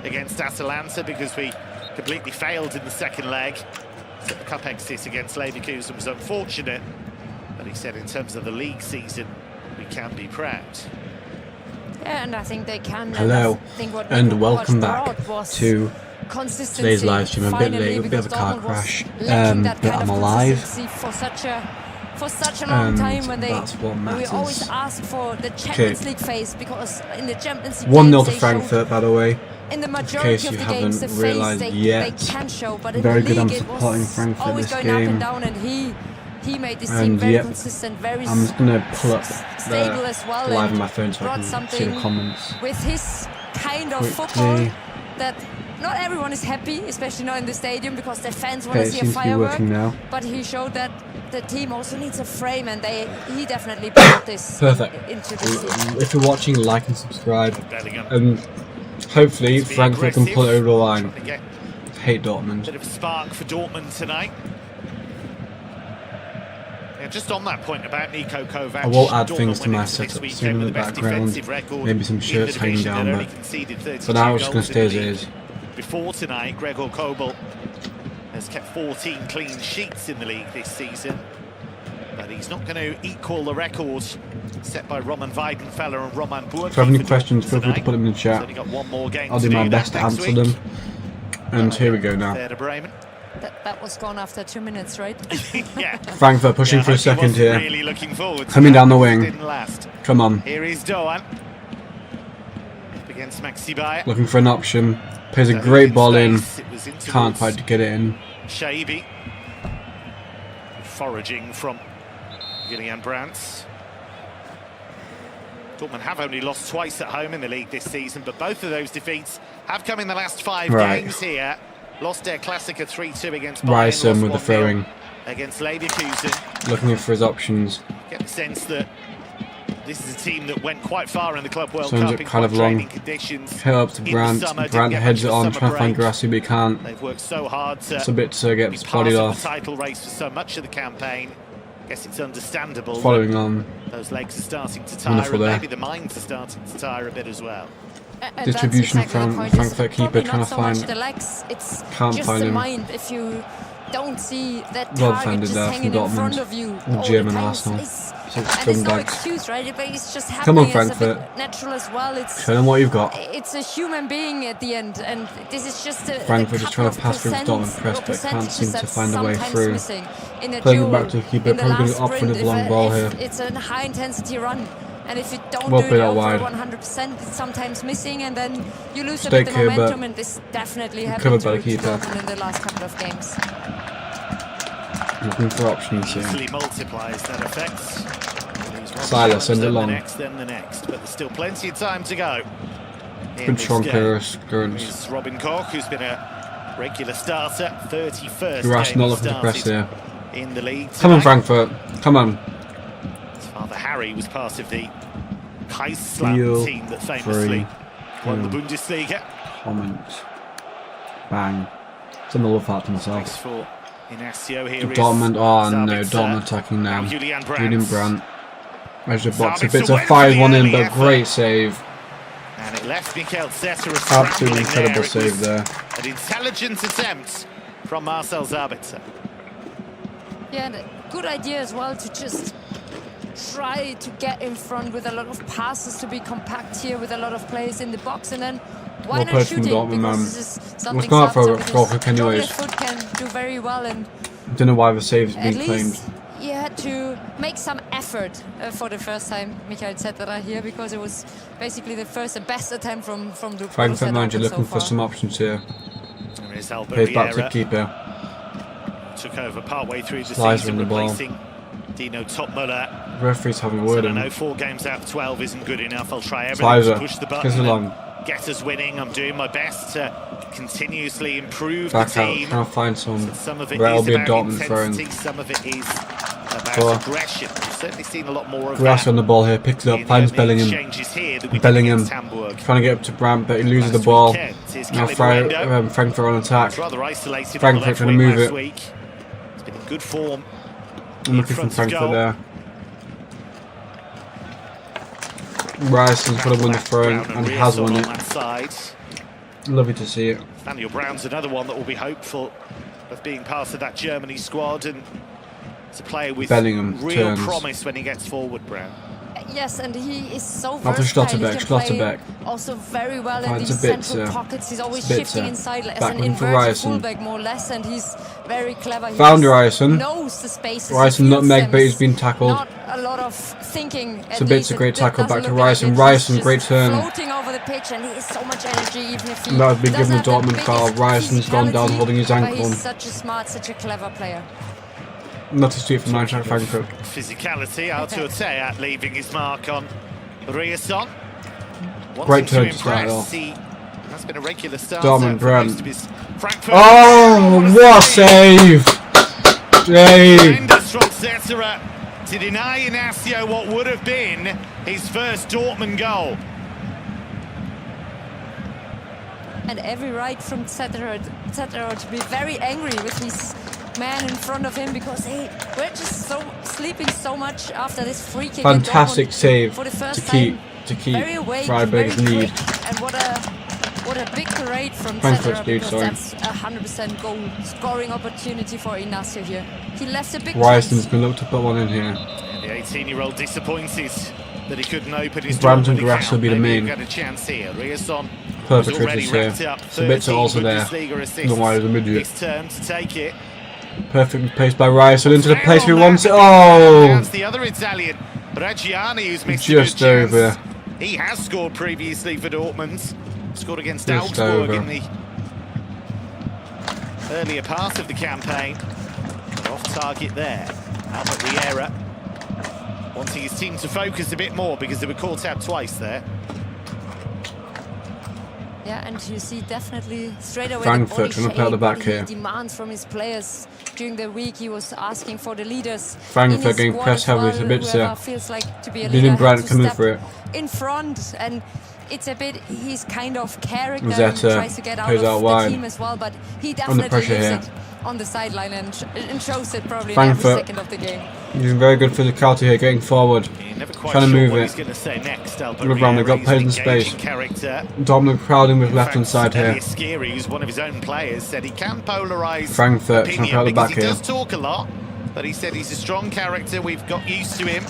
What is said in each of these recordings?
against Atalanta because we completely failed in the second leg. So the cup exit against Leverkusen was unfortunate, but he said in terms of the league season, we can be proud. Yeah, and I think they can. Hello, and welcome back to today's live stream. A bit late, a bit of a car crash, but I'm alive. For such a long time when that's what matters. we always ask for the Champions League phase, because in the Champions League 1-0 to Frankfurt, by the way. In the majority of the games, the phase they can show, but in very the good. I'm league supporting it was Frankfurt always this going game. up and down, and he made this team very consistent, very I'm just gonna pull up stable as well, live on and my phone so I can see the comments. with his kind of football that not everyone is happy, especially not in the stadium, because their fans want to see a firework. But he showed that the team also needs a frame, and he definitely brought this into the team. If you're watching, like and subscribe. Hopefully Frankfurt can pull it over the line. I hate Dortmund. Bit of a spark for Dortmund tonight. Yeah, just on that point about Niko Kovac, I will add things to my setup soon in the background. Maybe some shirts hanging down there. For now, it's just going to stay as it is. Before tonight, Gregor Kobel has kept 14 clean sheets in the league this season, but he's not going to equal the record set by Roman Weidenfeller and Roman Burki. If you have any questions, feel free to put them in the chat. I'll do my best to answer them. And here we go now. That was gone after 2 minutes, right? Yeah. Frankfurt pushing for a second here. Really looking forward to coming down the wing. Didn't last. Come on. Here is Doan. Against Maxi Bayer. Looking for an option. Plays a great ball in. Can't quite get it in. Shaibi. Foraging from Julian Brandt. Dortmund have only lost twice at home in the league this season, but both of those defeats have come in the last 5 games here. Lost their Klassiker 3-2 against Bayern. Ryerson with the throwing. Against Leverkusen. Looking for his options. Get the sense that this is a team that went quite far in the Club World Sends Cup it kind of long. Hit up to Brandt. Brandt heads it on, trying to find Grassi, but he can't. They've worked so hard to it's a bit to get bodied off. The title race for so much of the campaign. Guess it's understandable. Following on. Those legs are starting to tire, and maybe the minds are starting to tire a bit as well. Distribution from Frankfurt keeper trying to find. The legs, it's can't just find the him. mind. If you don't see that Well target defended just there hanging from in front of Dortmund. you, All German Arsenal. and there's no excuse, right? But it's just happening. Come on, Frankfurt. It's a bit natural as well. It's show them what you've got. It's a human being at the end, and this is just a Frankfurt just trying to pass through Dortmund press, but can't seem to find a way through. Playing it back to the keeper, probably going to opt for the long ball here. It's a high intensity run. And if you don't well do it over wide. 100%, it's sometimes missing, and then you lose a bit of momentum, and this definitely happened to Dortmund in the last couple of games. Looking for options here. Easily multiplies that effect. Silas, send it long. Then the next, but there's still plenty of time to go. Good strong clearance. Robin Koch, who's been a regular starter, 31st Grass game not looking to press here. In the league tonight. Come on, Frankfurt. Come on. Father Harry was part of the Kaiserslautern team that famously won the Bundesliga. Comment. Bang. It's on the love heart to myself. Dortmund, oh no, Dortmund attacking now. Julian Brandt. There's a box. A bit of 5-1 in, but great save. And it left Mikel Zetter absolutely incredible save there. An intelligent attempt from Marcel Sabitzer. Yeah, and a good idea as well to just try to get in front with a lot of passes, to be compact here with a lot of players in the box, and then why not shooting? Because this is something Foot can do very well, and don't know why the save has been claimed. You had to make some effort for the first time, Michael Zetterer here, because it was basically the best attempt from the Frankfurt manager looking for some options here. Plays back to keeper. Took over partway through the season, replacing Dino Topmüller. Referee's having a word in. I know 4 games out of 12 isn't good enough. I'll try everything to push the button and get us winning. I'm doing my best to continuously improve the team. Trying to find some of it that'll is be a about Dortmund intensity, throwing. some of it is about aggression. We've certainly seen a lot more of Grass that. on the ball here, picks it up, finds Bellingham. Bellingham trying to get up to Brandt, but he loses the ball. Now Frankfurt on attack. Frankfurt trying to move it. It's been in good form. I'm looking from Frankfurt there. Ryerson's got to win the throw, and he has won it. Lovely to see it. Daniel Brown's another one that will be hopeful of being part of that Germany squad, and it's a player with Bellingham real turns. promise when he gets forward, Brown. Yes, and he is so Not for versatile. He can play Schlotterbeck. also very well in Finds these a bit, central pockets. He's always bit, shifting inside as back an looking for inverted Ryerson. fullback, more or less, and he's very clever. He Found just Ryerson. knows the spaces. Ryerson he feels nutmeg, them. but he's been tackled. Not a lot of thinking. Sabitzer, great tackle back to Ryerson. Ryerson. Ryerson, great turn. Floating over the pitch, and he has so much energy. Even if he That was been doesn't given a have the Dortmund foul. biggest Ryerson's gone down physicality, holding his but ankle. he's such a smart, such a clever player. Not to see it from Eintracht Frankfurt. Physicality, Artur Teat leaving his mark on Ryerson. Great turn to start off. He has been a regular starter Dortmund, for most Brand. of his Frankfurt. Oh, what a save! Save! Tremendous from Cetera to deny Inacio what would have been his first Dortmund goal. And every right from Cetera to be very angry with his man in front of him, because they were just sleeping so much after this free kick. Fantastic save for the first to keep very awake, Freiburg's very lead. quick, and what a big parade from Frankfurt's Cetera, lead, because sorry. that's a 100% goal scoring opportunity for Inacio here. He left a big Ryerson's chance. going to look to put one in here. The 18-year-old disappointed that he couldn't open his Brandon Dortmund Grass will account. be the Maybe main. he got a chance here. Ryerson Perfect was already triggers wrapped here. up. Sabitzer also there. Bundesliga assists. Don't know why there's a midget. His turn to take it. Perfectly placed by Ryerson into the Fair place on we that. want it. That's Oh! the other Italian, Reggiani, who's missed Just a good over. chance. He has scored previously for Dortmund. Scored against Just Augsburg over. in the earlier part of the campaign. Off target there. Albert Riera wanting his team to focus a bit more because they were caught out twice there. Yeah, and you see definitely straight away Frankfurt the trying to play out the back body here. demands from his players. During the week, he was asking for the leaders. Frankfurt in his getting squad pressed as heavily, well. Sabitzer. Whoever feels like to be a Dylan leader Brandt had to coming step for it. in front, and it's a bit his kind of character. Rosetta He tries to get out plays of out the wide. team as well, but he Under definitely pressure lives here. it on the sideline and shows it probably in every Frankfurt second of the game. using very good physicality here, getting forward. You're never quite Trying to sure move what it. he's going to say next. Albert Look around, they've got Riera, players in he's an engaging space. character. Dortmund crowding with In left hand fact, side here. Elias Skiri, who's one of his own players, said he can polarise Frankfurt trying to opinion play out the because back he here. does talk a lot, but he said he's a strong character. We've got used to him.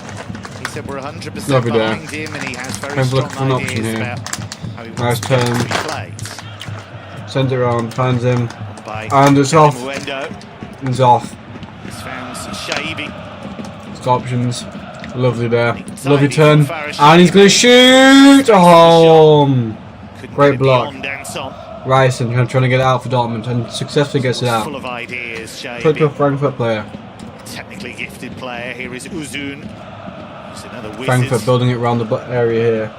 He said we're 100% Lovely there. behind him, and he has very Have a look strong for an option ideas here. about how he Nice wants the game turn. to be played. Sends it around, finds him, By and it's off. Muendo. He's off. He's found Shaibi. It's got options. Lovely there. Tiny Lovely turn. from Farish. And he's going to shoot! Home! Couldn't Great get it block. beyond Anson. Ryerson trying to get it out for Dortmund and successfully gets it out. Full of ideas, Put to a Shaibi. Frankfurt player. Technically gifted player. Here is Uzun. He's another wizard. Frankfurt building it around the area here.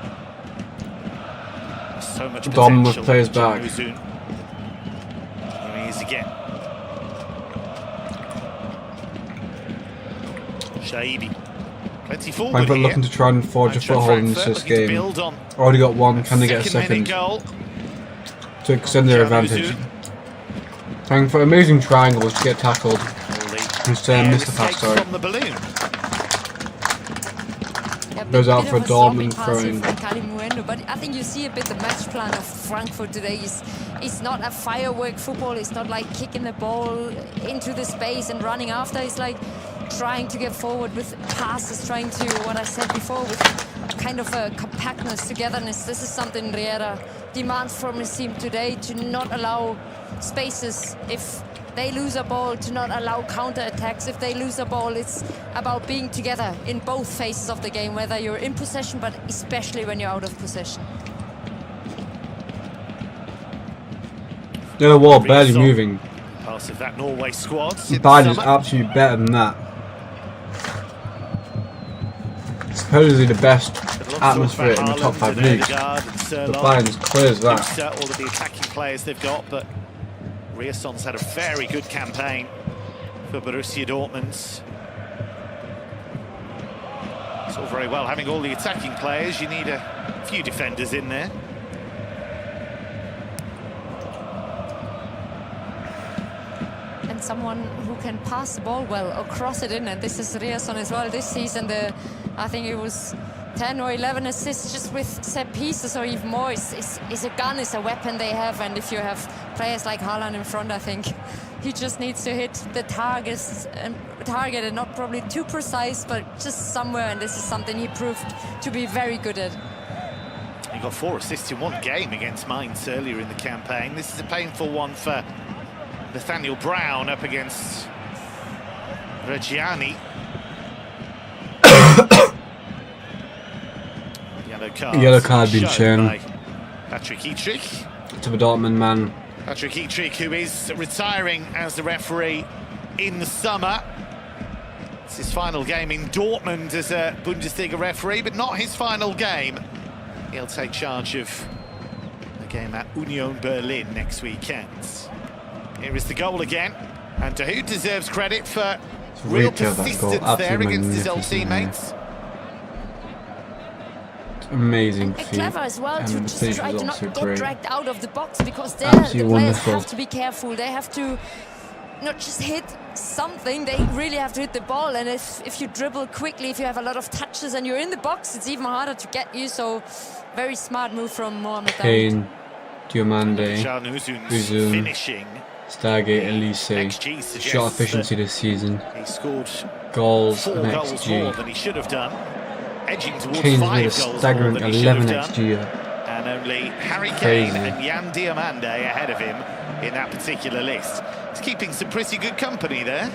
So much Dortmund with potential. players back. Uzun. Here he is again. Shaibi. Plenty forward Frankfurt here. looking to try and forge a Eintracht foothold in Frankfurt this looking to game. build on Already got one. Can they get a second minute second goal. to extend their Jan advantage? Uzun. Frankfurt amazing triangles to get tackled. Holy Just air missed the pass, escapes sorry. from the balloon. Goes out Bit for of a sloppy Dortmund passing throw-in. from Kali Muendo, but I think you see a bit the match plan of Frankfurt today is not a firework football. It's not like kicking the ball into the space and running after. It's like trying to get forward with passes, trying to, what I said before, with kind of a compactness, togetherness. This is something Riera demands from his team today, to not allow spaces if they lose a ball, to not allow counter-attacks. If they lose a ball, it's about being together in both phases of the game, whether you're in possession, but especially when you're out of possession. The other wall barely moving. Part of that Norway squad. since Bayern is summer. absolutely better than that. Supposedly the best atmosphere in the top 5 leagues. But Bayern's clear as that. All of the attacking players they've got, but Rierson's had a very good campaign for Borussia Dortmund. It's all very well having all the attacking players. You need a few defenders in there. And someone who can pass the ball well or cross it in, and this is Rierson as well this season. I think it was 10 or 11 assists just with set pieces or even more. It's a gun, it's a weapon they have, and if you have players like Haaland in front, I think he just needs to hit the target and not probably too precise, but just somewhere, and this is something he proved to be very good at. He got 4 assists in one game against Mainz earlier in the campaign. This is a painful one for Nathaniel Brown up against Reggiani. Yellow card being shown Patrick Dietrich. to the Dortmund man. Patrick Dietrich, who is retiring as the referee in the summer. It's his final game in Dortmund as a Bundesliga referee, but not his final game. He'll take charge of the game at Union Berlin next weekend. Here is the goal again, and who deserves credit for real persistence there against his old teammates. Amazing and clever as well to just try to not get dragged out of the box, because there the players have to be careful. They have to not just hit something, they really have to hit the ball, and if you dribble quickly, if you have a lot of touches and you're in the box, it's even harder to get you. So very smart move from Mohamed Kane, Diomande, Uzun finishing. Stargate, Elise, shot efficiency this season, he scored goals 4 and goals more XG. than he should have done. Edging towards Kane's 5 made a goals staggering more than he 11 should have XG. done. And only Harry Kane and Jan Diomande ahead of him in that particular list. He's keeping some pretty good company there.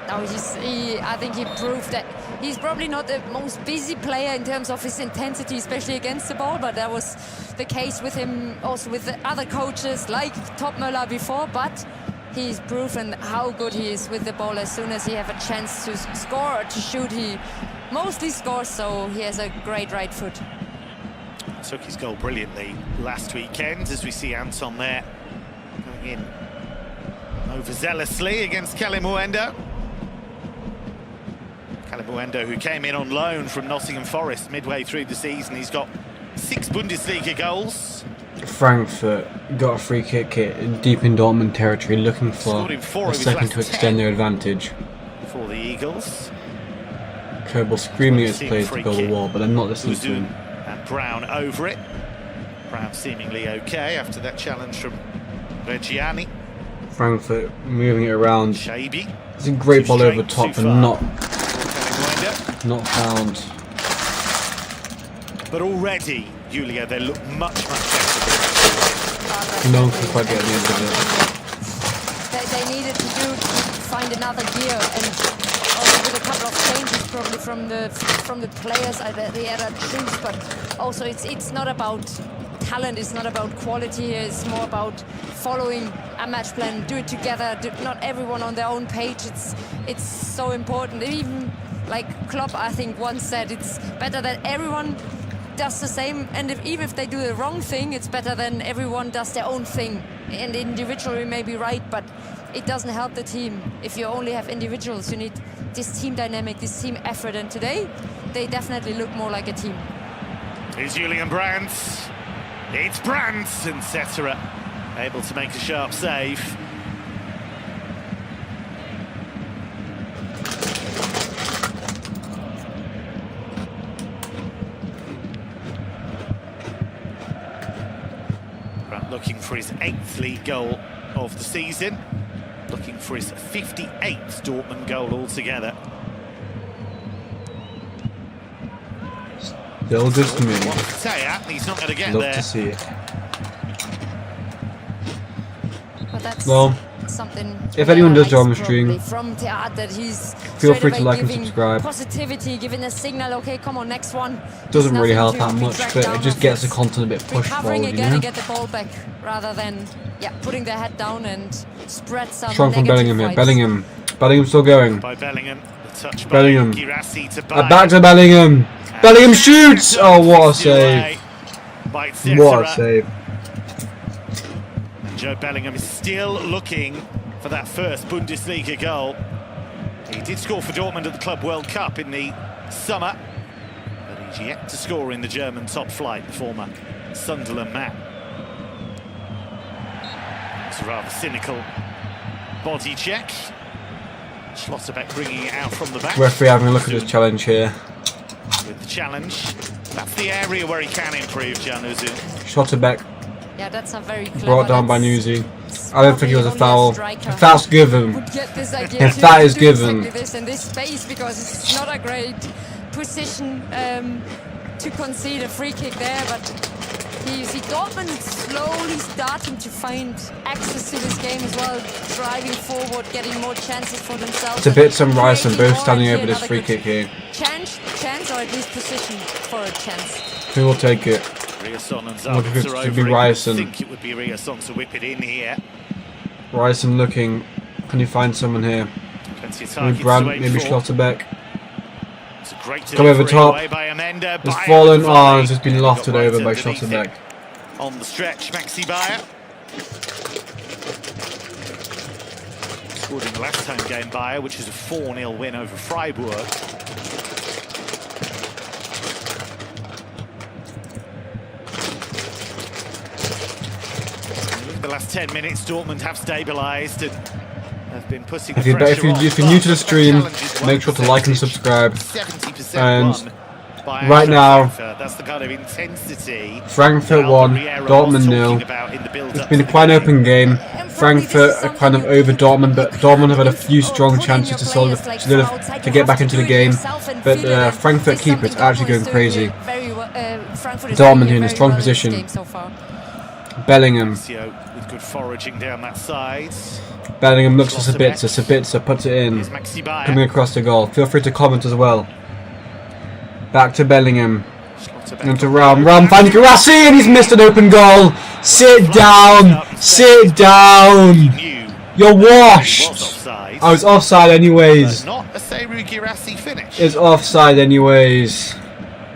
Now I think he proved that he's probably not the most busy player in terms of his intensity, especially against the ball, but that was the case with him also with the other coaches like Topmöller before, but he's proven how good he is with the ball. As soon as he have a chance to score or to shoot, he mostly scores, so he has a great right foot. Took his goal brilliantly last weekend, as we see Anton there going in overzealously against Kalimuendo. Kalimuendo, who came in on loan from Nottingham Forest midway through the season. He's got 6 Bundesliga goals. Frankfurt got a free kick deep in Dortmund territory, looking for a second to extend their advantage. For the Eagles. Kerbal screaming at his players to build a wall, but they're not listening to him. And Brown over it. Brown seemingly okay after that challenge from Reggiani. Frankfurt moving it around. Shabi. It's a great ball over the top, and not found. But already, Julia, they look much better. No one can quite get the end of it. They needed to find another gear, and also with a couple of changes probably from the players, the other teams. But also, it's not about talent, it's not about quality. It's more about following a match plan, do it together. Not everyone on their own page. It's so important. Even like Klopp, I think, once said, it's better that everyone does the same, and even if they do the wrong thing, it's better than everyone does their own thing. And individually may be right, but it doesn't help the team. If you only have individuals, you need this team dynamic, this team effort, and today they definitely look more like a team. Here's Julian Brandt. It's Brandt, and Cetera able to make a sharp save. Looking for his 8th league goal of the season, looking for his 58th Dortmund goal altogether. Still good to me. He's not going to get Love there. to see it. But that's something. If anyone does join the stream, from Teat, that he's feel free to like and subscribe. Positivity, giving a signal. Okay, come on, next one. Doesn't really help that much, but it just gets the content a bit pushed forward, again, you know? And get the ball back rather than putting their head down and spread some. Strong from Bellingham here. Bellingham still going. By Bellingham, the touch Bellingham. By Girassi to Back to Bellingham. Bellingham shoots! Oh, what a save! What a save! Joe Bellingham is still looking for that first Bundesliga goal. He did score for Dortmund at the Club World Cup in the summer, but he's yet to score in the German top flight, the former Sunderland man. It's a rather cynical body check. Schlotterbeck bringing it out from the back. Referee having a look at this challenge here. With the challenge. That's the area where he can improve, Can Uzun. Schlotterbeck. Yeah, that's a very clever. Brought down by Newsy. I don't think it was a foul. If that's given, if that is given, exactly this in this space, because it's not a great position to concede a free kick there, but you see Dortmund slowly starting to find access to this game as well, driving forward, getting more chances for themselves. It's a bit some Rice and both standing over this free kick here. Chance, or at least position for a chance. Who will take it? Look if it should be Ryerson. I think it would be Ryerson to whip it in here. Ryerson looking. Can you find someone here? Maybe Brandt, maybe Schlotterbeck. Come over top. It's fallen on. It's just been lofted over by Schlotterbeck. On the stretch, Maxi Bayer. Scored in the last home game, Bayer, which is a 4-0 win over Freiburg. The last 10 minutes, Dortmund have stabilised and have been putting the pressure on. If you're new to the stream, make sure to like and subscribe. And right now, that's the kind of intensity Frankfurt 1, Dortmund 0. It's been quite an open game. Frankfurt are kind of over Dortmund, but Dortmund have had a few strong chances to get back into the game. But Frankfurt keeper is actually going crazy. Dortmund here in a strong position. Bellingham. With good foraging down that side. Bellingham looks for Sabitzer. Sabitzer puts it in. Coming across the goal. Feel free to comment as well. Back to Bellingham. Into Ram. Ram finds Guirassy and he's missed an open goal. Sit down. Sit down. You're washed. I was offside anyways. Not a Seru Guirassy finish. It's offside anyways.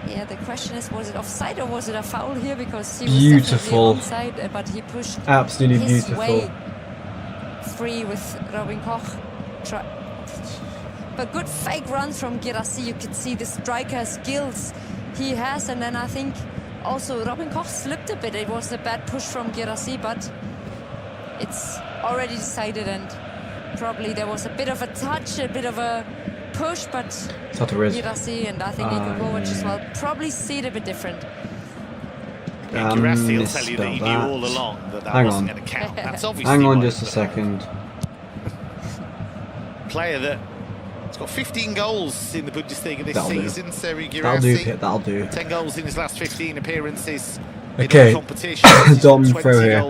Yeah, the question is, was it offside or was it a foul here? Because he was definitely onside, but he pushed absolutely his beautiful. way free with Robin Koch. But good fake runs from Guirassy. You could see the striker skills he has, and then I think also Robin Koch slipped a bit. It was a bad push from Guirassy, but it's already decided, and probably there was a bit of a touch, a bit of a push, but Guirassy and I think Ikovic as well probably see it a bit different. Guirassy will tell you that he knew all along that wasn't going to count. That's obviously hang on just a second. Player that's got 15 goals in the Bundesliga this season, Seru Guirassy. That'll do, Pit, that'll do. 10 goals in his last 15 appearances okay. in competition. Dortmund throw here.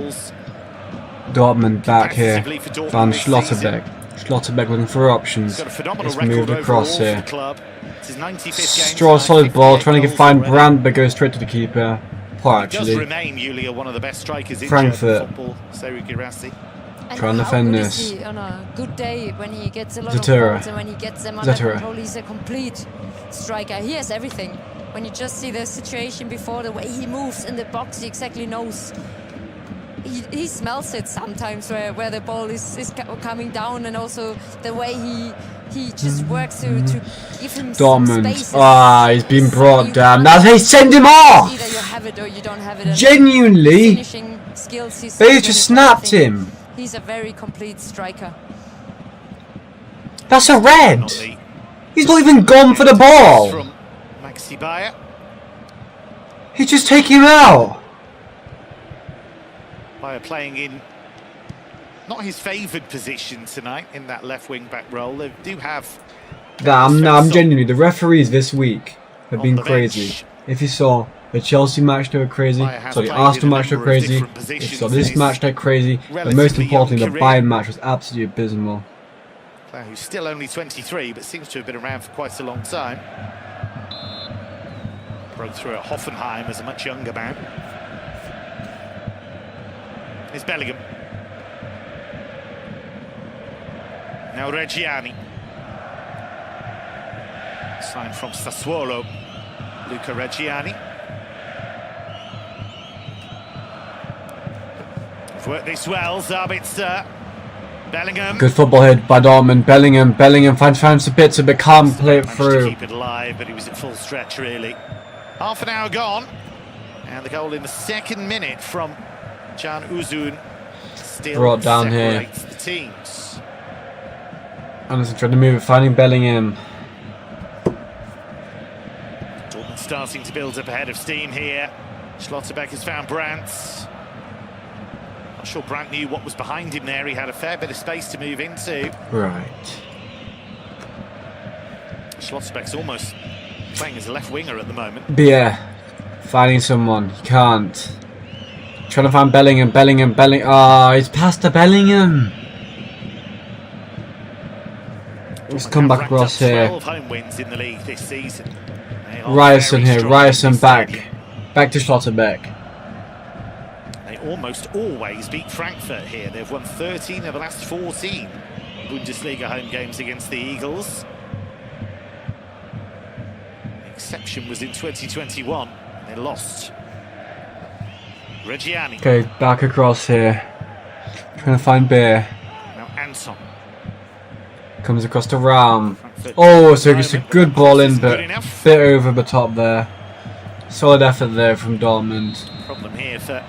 Dortmund back here. Van Schlotterbeck. Schlotterbeck looking for options. Let's move across here. Straw solid ball, trying to find Brandt, but goes straight to the keeper. Poor actually. One of the best strikers in Frankfurt. football, Seru Guirassy. Trying to defend this. On a good day, when he gets a lot of balls and when he gets them under control, he's a complete striker. He has everything. When you just see the situation before, the way he moves in the box, he exactly knows. He smells it sometimes where the ball is coming down, and also the way he just works to give him Dortmund. Some he's been brought down. Now they send him off! Either you have it or you don't have it. Genuinely, they just snapped him. He's a very complete striker. That's a red. He's not even gone for the ball. From Maxi Bayer. He's just taking him out. Bayer playing in not his favoured position tonight in that left wing back role. They do have. I'm genuinely, the referees this week have been crazy. If you saw the Chelsea match, they were crazy. So the Arsenal match, they were crazy. If you saw this match, they're crazy. But most importantly, the Bayern match was absolutely abysmal. Player who's still only 23, but seems to have been around for quite a long time. Broke through at Hoffenheim as a much younger man. Here's Bellingham. Now Reggiani. Signed from Sassuolo. Luca Reggiani. Worked this well, Zabitzer. Bellingham. Good football hit by Dortmund. Bellingham finds Sabitzer, but can't play it through. To keep it alive, but he was at full stretch really. Half an hour gone, and the goal in the second minute from Can Uzun still brought down here. The teams. Anderson trying to move it, finding Bellingham. Dortmund starting to build up a head of steam here. Schlotterbeck has found Brandt. Not sure Brandt knew what was behind him there. He had a fair bit of space to move into. Right. Schlotterbeck's almost playing as a left winger at the moment. But yeah, finding someone. He can't. Trying to find Bellingham. Oh, he's past to Bellingham. Let's come back across here. 12 home wins in the league this season. Ryerson here. Ryerson back. Back to Schlotterbeck. They almost always beat Frankfurt here. They've won 13 of the last 14 Bundesliga home games against the Eagles. The exception was in 2021. They lost. Reggiani. Okay, back across here. Trying to find Bear. Now Anton. Comes across to Ram. Oh, so it's a good ball in, but a bit over the top there. Solid effort there from Dortmund. Problem here for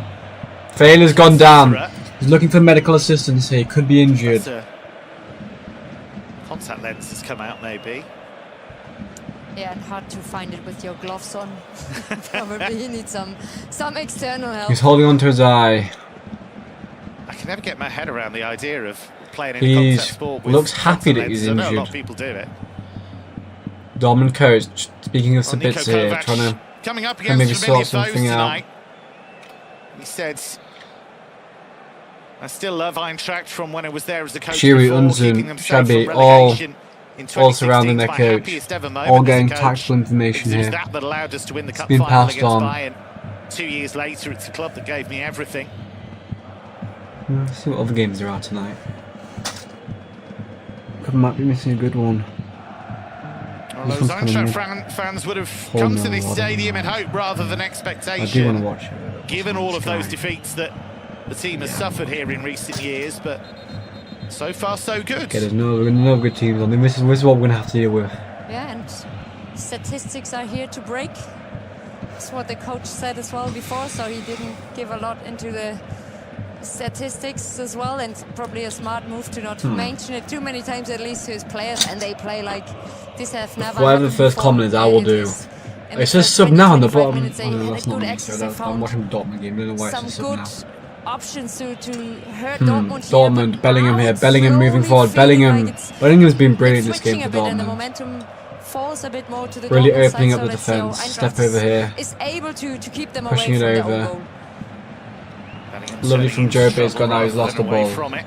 Failer's gone down. He's looking for medical assistance here. Could be injured. Contact lens has come out, maybe. Yeah, and hard to find it with your gloves on. Probably you need some external help. He's holding on to his eye. I can never get my head around the idea of playing in He contact sport with looks happy that he's I know a lot injured. of people do it. Dortmund coach speaking of Well, Sabitzer here, trying to coming up maybe against sort familiar foes something out. tonight. He said, I still love Eintracht from when I was there as the coach. Shiri, before, keeping Unzun, them safe Shabby, from all relegation in surrounding 2016. their My coach. happiest ever moment All as a getting coach. tactical information It was here. that that allowed us to win the cup been final passed against on. Bayern. 2 years later, it's the club that gave me everything. Let's see what other games there are tonight. Might be missing a good one. Well, This those one's coming Eintracht fans would have Oh, come no, to this I don't stadium in know. hope rather than I expectation. do want to watch it. Given all of those Try. defeats that the team has suffered here in recent years, but so far so good. Okay, there's no good teams on. This is what we're gonna have to deal with. Yeah, and statistics are here to break. That's what the coach said as well before, so he didn't give a lot into the statistics as well, and probably a smart move to not mention it too many times, at least to his players, and they play like this have never Whatever the happened first before. comment is, I will do. And It says the sub now on the 20, bottom. 25 minutes, they Oh, no, had that's a not good me. access So and I'm found watching the Dortmund game. I don't know why some it's sub good now. options to hurt Dortmund here. Dortmund, but Bellingham now here. it's Bellingham moving slowly forward. feeling Bellingham. like it's Bellingham's been brilliant this switching game a for bit, and the Dortmund. momentum falls a bit more to the Really Dortmund opening side, up the so let's see how defence. Step Eintracht over here. is able to keep them Pushing away it from the over. own goal. Lovely from Joe, but he's gone now. He's lost the ball. From it.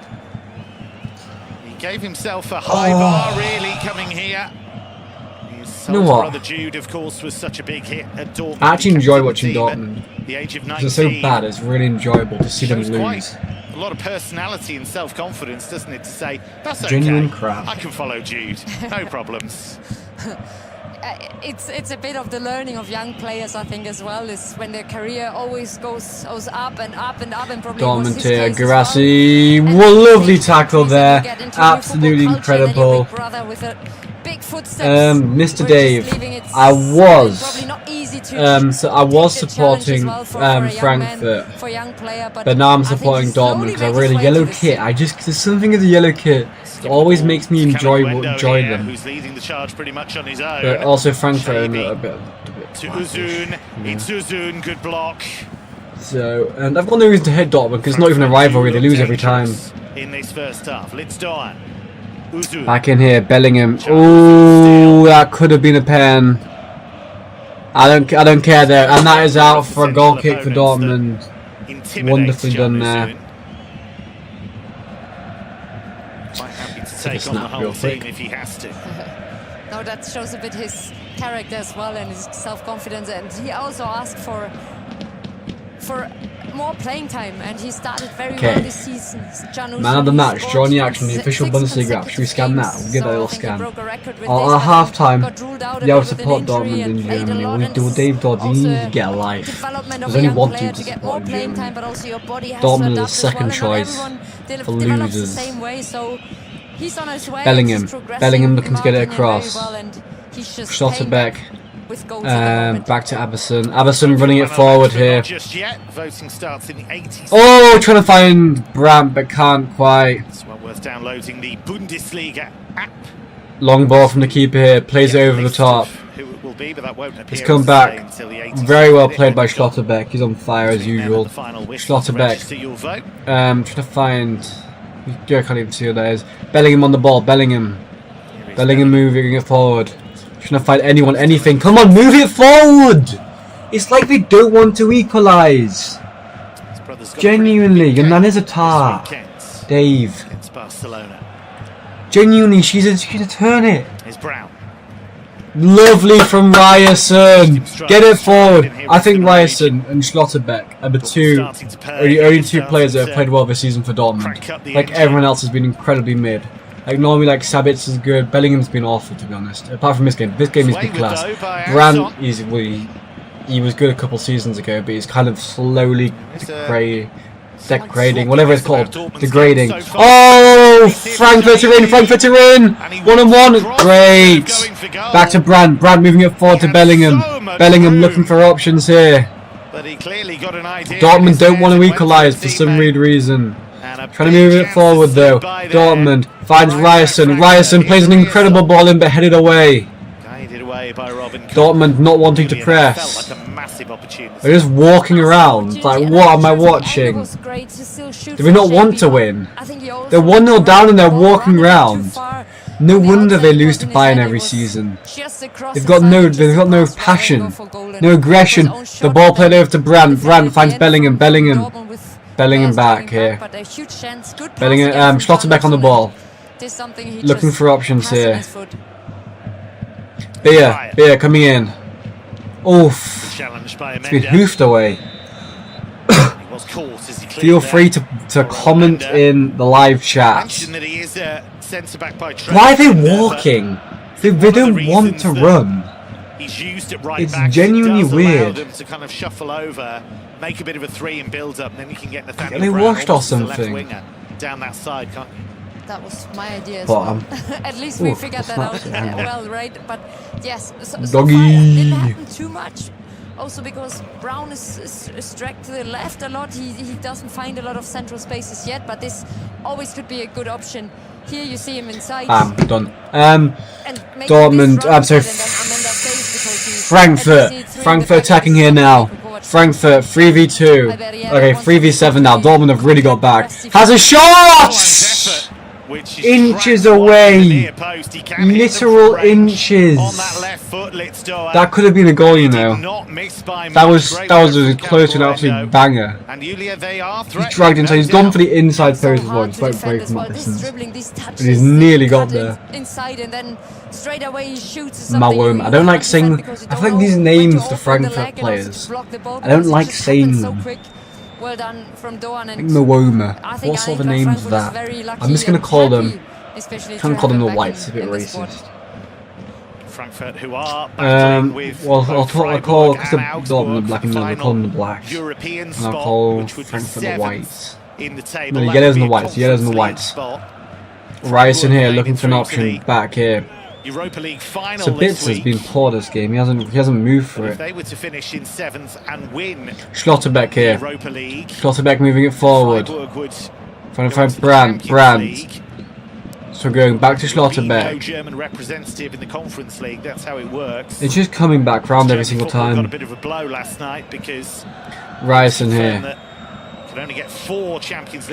He gave himself a high bar, really, coming here. His You know older what? brother Jude, of course, was such a big hit at Dortmund. I actually He enjoy captained the watching team Dortmund. at the age of 19. Because they're so bad, it's really enjoyable to see them Shows lose. quite a lot of personality and self-confidence, doesn't it, to say, that's okay, Genuine crap. I can follow Jude, no problems. It's a bit of the learning of young players, I think, as well, is when their career always goes up and up and up, and probably was Dortmund his here. case as well. Garassi. And What a I lovely think tackle when you there. get into new Absolutely football culture, then your incredible. big brother with a big footsteps, Mr. we're just Dave, leaving it I was, probably not easy to so I was take the challenge as supporting well for a young man, Frankfurt, for a young player, but now I'm I think supporting he's slowly Dortmund because I making his really way yellow to this. kit. There's something in the yellow kit that always makes me enjoy them. Who's leading the charge pretty much on his own. But also Frankfurt are Shabi a bit to Uzun. It's Uzun, good block. So, and I've got no reason to hate Dortmund because it's not even a rivalry. They lose every time. In this first half, Litzdorn. Uzun. Back in here, Bellingham. Ooh, that could have been a pen. I don't care there, and that is out for a goal kick for Dortmund. Wonderfully done there. Quite happy to a take on the snap whole real team quick. if he has to. No, that shows a bit his character as well and his self-confidence, and he also asked for more playing time, and he started very well this season. Man of the match, join the action, the official Bundesliga app. Should we scan that? We'll give that a little scan. At half time, yeah, I would support Dortmund in Germany. We do Dave Dodds, he needs to get a life. There's only one team to support in Germany. Dortmund is the second choice for losers. Bellingham looking to get it across. Schlotterbeck. Back to Aberson. Aberson running it forward here. Just yet. Voting starts in the 80s. Oh, trying to find Brandt but can't quite. It's well worth downloading the Bundesliga app. Long ball from the keeper here. Plays it over the top. Who it will be, but that won't appear He's come as back. until the 80th Very well minute. played by Schlotterbeck. He's on fire as usual. Schlotterbeck. Trying to find. I can't even see who that is. Bellingham on the ball. Bellingham moving it forward. Trying to find anyone, anything. Come on, move it forward! It's like they don't want to equalise. Genuinely, your nan is a tar. Dave. Genuinely, she's gonna turn it. Lovely from Ryerson. Get it forward. I think Ryerson and Schlotterbeck are the only two players that have played well this season for Dortmund. Like everyone else has been incredibly mid. Like normally, like Sabitz is good. Bellingham's been awful, to be honest. Apart from this game he's been class. Brandt, he was good a couple seasons ago, but he's kind of slowly degrading, whatever it's called, degrading. Oh, Frankfurt are in, 1-on-1, great. Back to Brandt, moving it forward to Bellingham. Bellingham looking for options here. Dortmund don't want to equalise for some weird reason. Trying to move it forward though. Dortmund finds Ryerson. Ryerson plays an incredible ball in, but headed away. Dortmund not wanting to press. They're just walking around. Like, what am I watching? Do we not want to win? They're 1-0 down and they're walking around. No wonder they lose to Bayern every season. They've got no passion, no aggression. The ball played over to Brandt. Brandt finds Bellingham. Bellingham back here. Bellingham, Schlotterbeck on the ball. Looking for options here. Beer coming in. Oof. It's been hoofed away. Feel free to comment in the live chat. Why are they walking? They don't want to run. It's genuinely weird. Make a bit of a 3 and build up, and then you can get Nathaniel. Are they washed or something? Down that side, can't you? That was my idea as well. At least we figured that out well, right? But yes, so far it didn't happen too much. Also because Brown is dragged to the left a lot. He doesn't find a lot of central spaces yet, but this always could be a good option. Here you see him inside. Done. Dortmund. I'm sorry. Frankfurt attacking here now. Frankfurt 3v2. Okay, 3v7 now. Dortmund have really got back. Has a shot! Inches away. Literal inches. That could have been a goal, you know. That was close to an absolute banger. He's dragged inside. He's gone for the inside post as well. He's went away from that distance. And he's nearly got there. Malwom. I don't like saying. I feel like these names for Frankfurt players. I don't like saying them. Well done from Doan and Mwoma. What sort of name is that? I'm just gonna call them. I'm trying to call them the Whites. A bit racist. Frankfurt, who are well, I'll call because they're Dortmund black and yellow. I'll call them the Blacks. And I'll call Frankfurt the Whites. No, the yellows and the whites. The yellows and the whites. Ryerson here looking for an option back here. Sabitz has been poor this game. He hasn't moved for it. Schlotterbeck here. Schlotterbeck moving it forward. Trying to find Brandt. So going back to Schlotterbeck. It's just coming back round every single time. Ryerson here.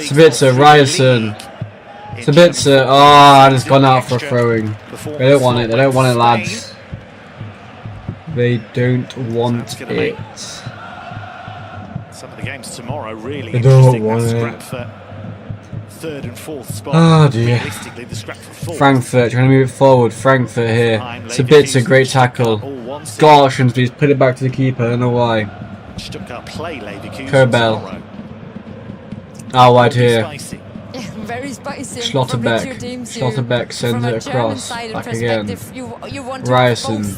Sabitzer, Ryerson. Sabitzer, and it's gone out for a throwing. They don't want it, lads. They don't want it. Some of the games tomorrow really they don't want it. Third and fourth spot. Oh dear. Frankfurt trying to move it forward. Frankfurt here. Sabitzer, great tackle. Goshens, please put it back to the keeper. I don't know why. Kerbel. Wide here. Very spicy. Schlotterbeck sends it across. Back again. Ryerson.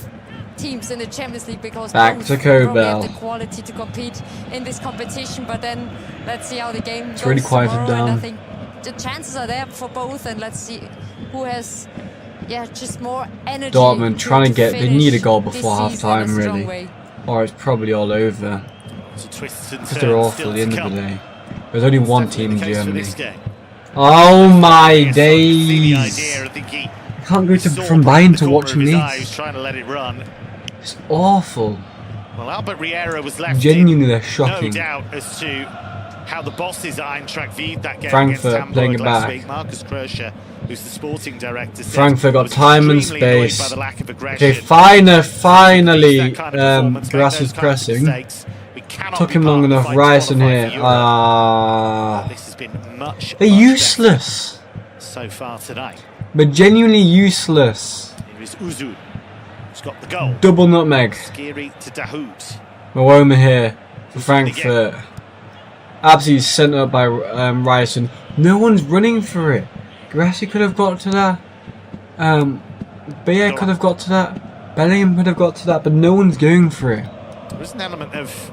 Teams in the Champions League because back to Kerbel. Have the quality to compete in this competition, but then let's see how the game goes. It's really quieted down. I think the chances are there for both, and let's see who has just more energy. Dortmund trying to get. They need a goal before half time, really, or it's probably all over. Because they're awful at the end of the day. There's only one team in Germany. Oh my days! I can't go from Bayern to watching these. It's awful. Well, Albert Riera was left genuinely in shocking. no doubt as to how the bosses at Eintracht viewed that game Frankfurt against playing Hamburg it last back. week. Marcus Krösche, who's the sporting director, said Frankfurt got was time and extremely annoyed space. by the lack of aggression. Okay, finally, That kind of performance, make those Grassi's kinds of pressing. mistakes. We cannot Took be him part long of the enough. fight to Ryerson qualify here. for Europe. This has been much They're better useless. so far today. But genuinely useless. Here is Uzu. He's got the goal. Double nutmeg. Skiri to Dahoud. Mwoma here for Frankfurt. Absolutely sent up by Ryerson. No one's running for it. Grassi could have got to that. Bayer could have got to that. Bellingham could have got to that, but no one's going for it. There's an element of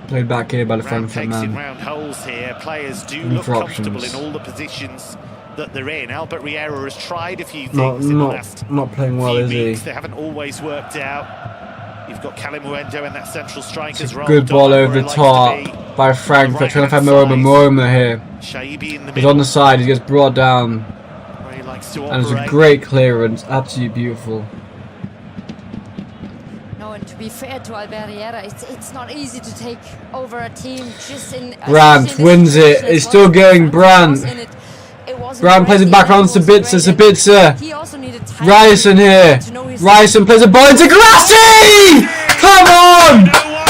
Played back here by the round Frankfurt pegs in man. round holes here. Players do And look for comfortable options. in all the positions that they're in. Albert Riera has tried a few things in the last Not playing well, few is weeks. he? They haven't always worked out. You've got Kalimuendo in that central striker's role. Good ball Dortmund, over the where he top likes to be. by Frankfurt. Trying to find right-hand Mwoma here. Shaibi in the He's middle, on the side. He gets brought down. where he likes to And it's a operate. great clearance. Absolutely beautiful. No, and to be fair to Albert Riera, it's not easy to take over a team just in. Brandt wins it. It's still going. Brandt. Brandt plays it back around to Sabitzer. He also needed time Ryerson here. to know his Ryerson plays a ball into Grassi! Come on!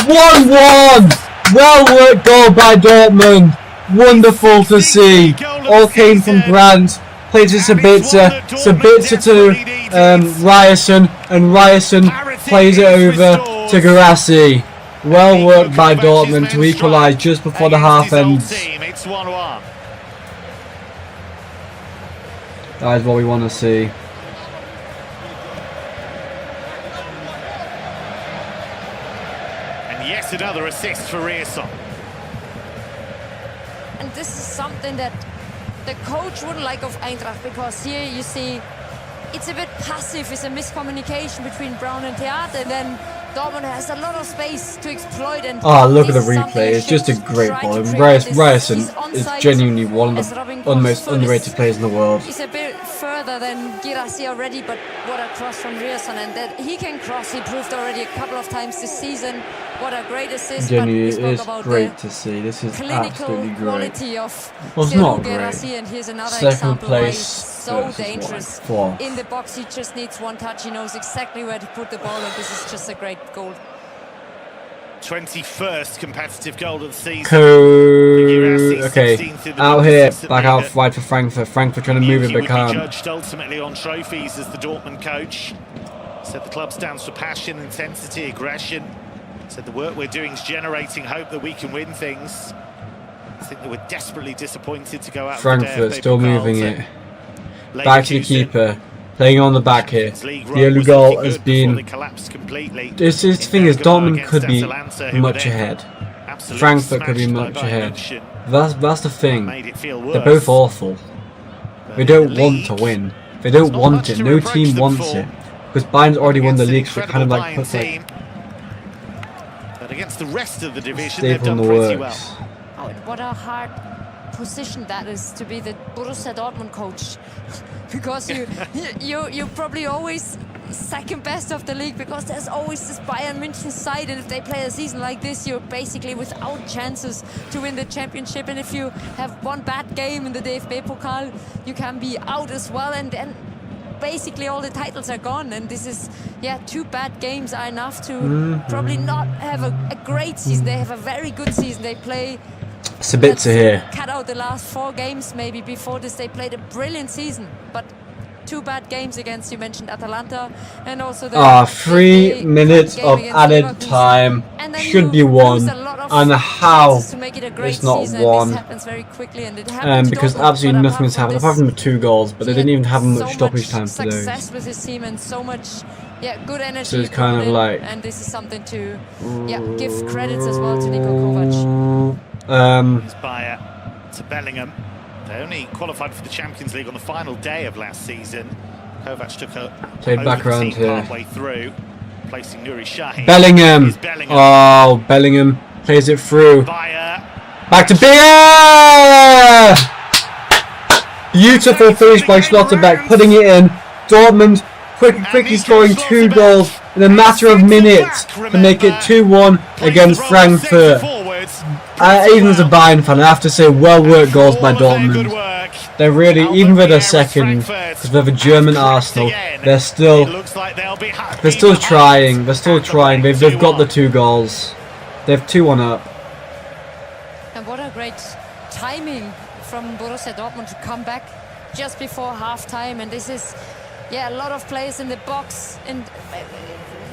1-1! Well worked goal by Dortmund. Wonderful to see. All came from Brandt. Plays to Sabitzer. Sabitzer to Ryerson. And Ryerson plays it over to Grassi. Well worked by Dortmund to equalise just before the half ends. It's 1-1. That is what we want to see. And yet another assist for Ryerson. And this is something that the coach wouldn't like of Eintracht, because here you see it's a bit passive. It's a miscommunication between Brown and Theat, and then Dortmund has a lot of space to exploit. And Look at the this is something replay. you It's just a should great try ball. to And trigger. Ryerson He's is onside genuinely one as of Robin the most Koch underrated is- players in the world. He's a bit further than Girassi already, but what a cross from Ryerson, and that he can cross. He proved already a couple of times this season. What a great assist! Genuinely, but we it spoke is about great the to see. This is clinical absolutely great. quality of Well, it's Serhou not great. Guirassy, and here's another Second example why he's place so versus dangerous what, fourth? in the box. He just needs one touch. He knows exactly where to put the ball, and this is just a great goal. 21st competitive goal of the season. Okay, out here, back out wide for Frankfurt. Frankfurt trying to move it, He but would be can't. judged ultimately on trophies as the Dortmund coach. Said the club stands for passion, intensity, aggression. Said the work we're doing is generating hope that we can win things. I think they were desperately disappointed to go out. Frankfurt still moving it. Late Back to the Tuesday. keeper. Playing on the back here. Champions League The run only was goal looking has good before been. they collapsed completely. This in thing is, Bergamo Dortmund against could be Atalanta, who were much then ahead. absolutely Frankfurt could be smashed much by ahead. München. That's the thing. Made it feel worse. They're both awful. But They in don't the want to league, win. They don't not want much it. to No reproach team them wants for. it. Because Bayern's already won the Against league, an so it kind of like incredible puts like Bayern team. But against the rest of the division, they've staple in done the pretty works. well. Oh, and what a hard position that is to be the Borussia Dortmund coach, because you probably always second best of the league, because there's always this Bayern München side, and if they play a season like this, you're basically without chances to win the championship. And if you have one bad game in the DFB Pokal, you can be out as well, and then basically all the titles are gone. And this is, yeah, 2 bad games are enough to probably not have a great season. They have a very good season. They play. Sabitzer here. Cut out the last 4 games maybe before this. They played a brilliant season, but 2 bad games against, you mentioned Atalanta, and also the 3 minutes game of against added Leverkusen. time And then should you be won, lose a lot of and how chances to make it a great it's not season, won. and this happens very quickly, and it happened to because Dortmund, absolutely but nothing has apart happened from apart from the this, 2 goals, but they he didn't even had have so much stoppage much time for those. success with his team, and so much good energy. So it's he kind brought of in, like- and this is something to give credits as well to Niko Kovac. It's Bayer to Bellingham. They only qualified for the Champions League on the final day of last season. Kovac took Played over back the around team here. partway through, placing Nuri Sahin. Bellingham. Here's Bellingham. Oh, Bellingham plays it through. Bayer. Back to Bayer! Beautiful finish by Schlotterbeck, putting it in. Dortmund quickly scoring 2 goals in a matter of minutes to make it 2-1 against Frankfurt. Even as a Bayern fan, I have to say, well worked goals by Dortmund. They're really, even though they're second, because they're the German Arsenal, they're still trying. They're still trying. They've got the 2 goals. They've 2-1 up. And what a great timing from Borussia Dortmund to come back just before half-time. And this is, yeah, a lot of players in the box. And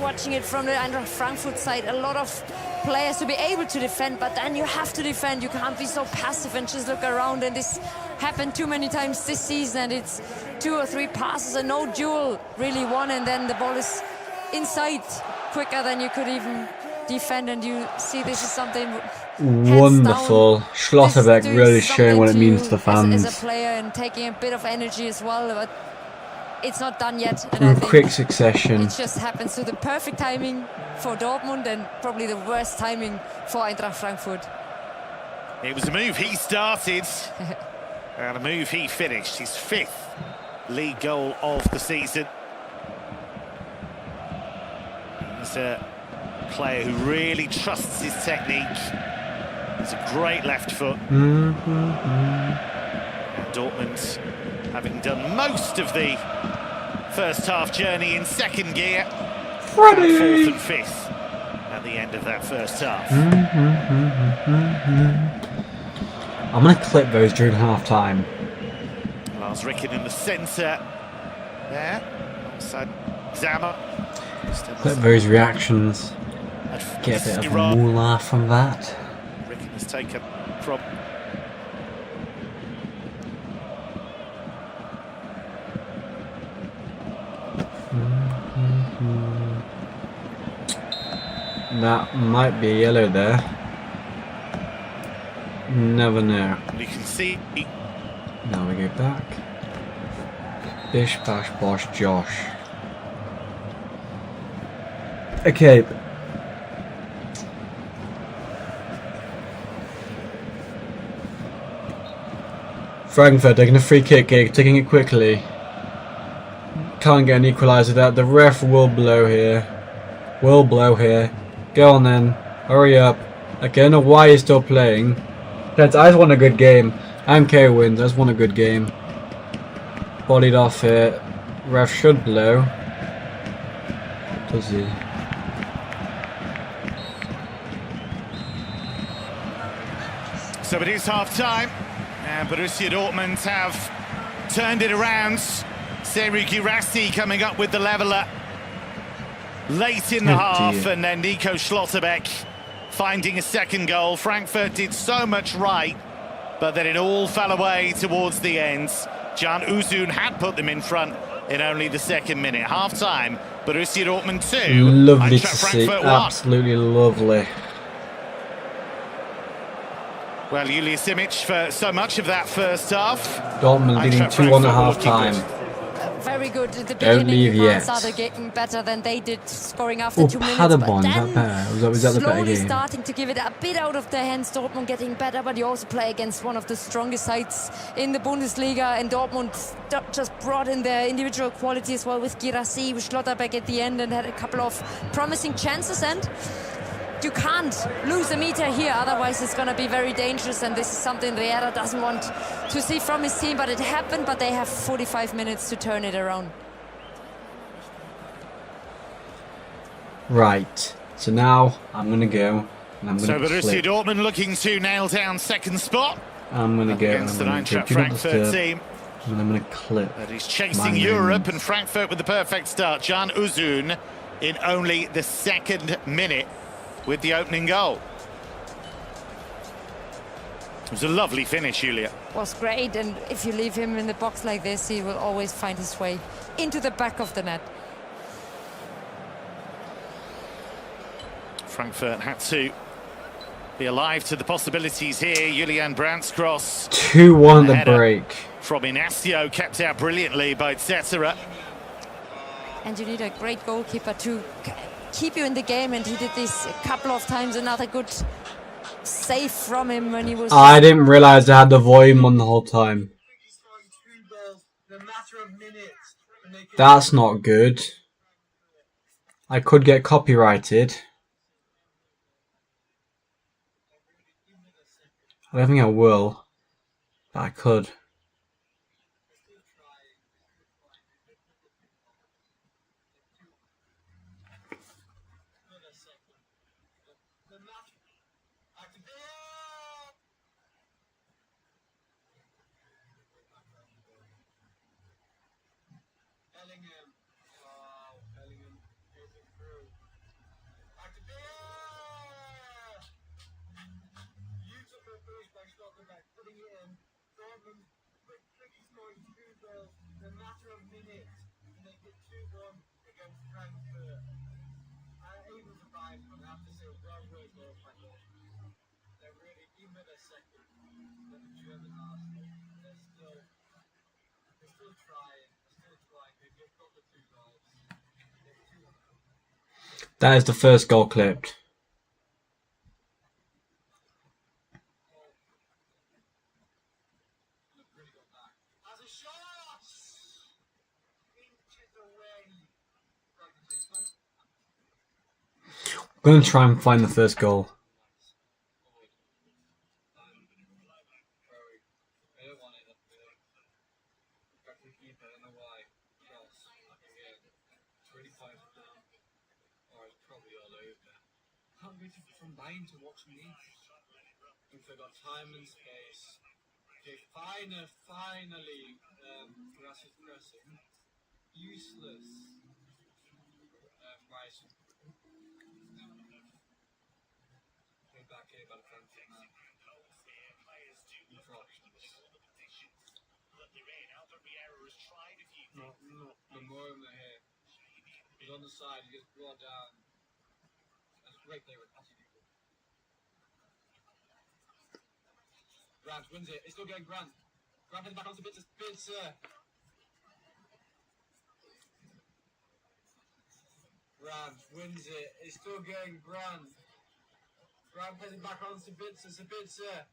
watching it from the Eintracht Frankfurt side, a lot of players to be able to defend. But then you have to defend. You can't be so passive and just look around. And this happened too many times this season. And it's 2 or 3 passes and no duel really won. And then the ball is inside quicker than you could even defend, and you see this is something wonderful. Schlotterbeck really showing what it means to the fans. As a player and taking a bit of energy as well, but it's not done yet. And in quick succession. It just happens to the perfect timing for Dortmund and probably the worst timing for Eintracht Frankfurt. It was a move he started and a move he finished. His 5th league goal of the season. He's a player who really trusts his technique. He's a great left foot. And Dortmund, having done most of the first half journey in second gear, 4th and 5th at the end of that first half. I'm going to clip those during half time. Lars Ricken in the centre there, alongside Zama. Clip those reactions. Get a bit of a moolah from that. Ricken has taken from That might be yellow there. Never know. You can see. Now we go back. Bish bash bosh Josh. Okay. Frankfurt taking a free kick, taking it quickly. Can't get an equaliser there. The ref will blow here. Will blow here. Go on then. Hurry up. Okay, I don't know why he's still playing. I just want a good game. MK wins. I just want a good game. Bodied off here. Ref should blow. Does he? So it is half time. And Borussia Dortmund have turned it around. Seru Girassi coming up with the leveller late in the half, and then Nico Schlotterbeck finding a second goal. Frankfurt did so much right, but then it all fell away towards the end. Can Uzun had put them in front in only the 2nd minute. Half time, Borussia Dortmund 2. Lovely to see, absolutely lovely. Well, Julius Simic for so much of that first half. Dortmund leading 2-1 at half time. Very good at the Don't beginning. leave yet. Started getting better than they did, scoring after 2 minutes. Paderborn, but is that better? Was that the better slowly game? starting to give it a bit out of their hands. Dortmund getting better, but you also play against one of the strongest sides in the Bundesliga, and Dortmund just brought in their individual quality as well with Girassi, with Schlotterbeck at the end, and had a couple of promising chances. And you can't lose a meter here, otherwise it's going to be very dangerous, and this is something Riera doesn't want to see from his team, but it happened, but they have 45 minutes to turn it around. Right, so now I'm going to go and I'm going to Borussia Dortmund looking to nail down second spot. I'm going to go against the Eintracht Frankfurt team. And I'm going to clip. But he's chasing Europe, and Frankfurt with the perfect start. Can Uzun in only the 2nd minute with the opening goal. It was a lovely finish, Julia. Was great, and if you leave him in the box like this, he will always find his way into the back of the net. Frankfurt had to be alive to the possibilities here. Julian Brandt's cross. 2-1 at the break. From Inacio, kept out brilliantly by Cetera. And you need a great goalkeeper to keep you in the game, and he did this a couple of times. Another good save from him when he was... I didn't realise I had the volume on the whole time. That's not good. I could get copyrighted. I don't think I will, but I could. Dortmund quickly scoring 2 goals in a matter of minutes to make it 2-1 against Frankfurt. Able to buy, but I have to say, well-worked goals by Dortmund. They're really, even at a second, but the German Arsenal, they're still trying. They've got the 2 goals. That is the first goal clipped. I'm going to try and find the first goal. From buying to watching me. We've got time and space. Okay, finally, Gracias pressing. Useless. Rice. Go back here, but Frankfurt now. The moment here. He's on the side, he gets brought down. That's great play with passing people. Grant wins it. It's still getting Grant. Grant is back onto Bitzer. Grant wins it. It's still getting Grant. Grant plays it back onto Bitzer. Sabitzer.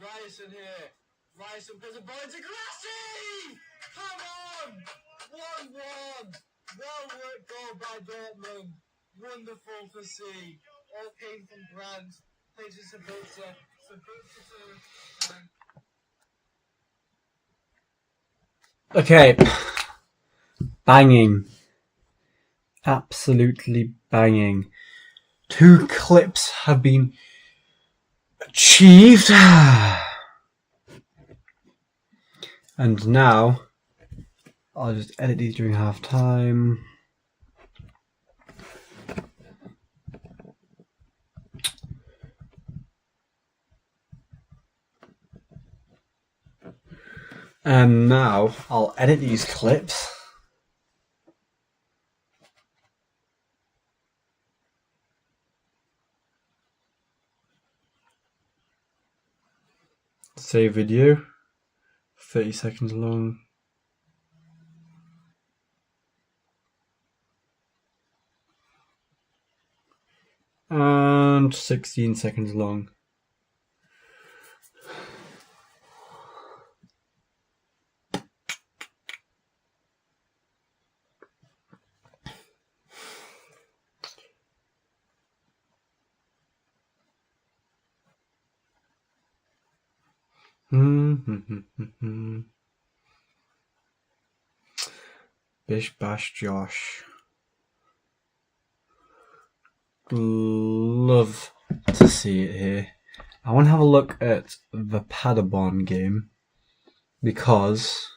Ryerson here. Ryerson plays a ball into Grassi! Come on! 1-1. Well-worked goal by Dortmund. Wonderful to see. All came from Grant. Plays to Sabitzer. Okay. Banging. Absolutely banging. 2 clips have been achieved. And now I'll just edit these during half time. And now I'll edit these clips. Save video. 30 seconds long. And 16 seconds long. Bish Bash Josh. Love to see it here. I want to have a look at the Paderborn game because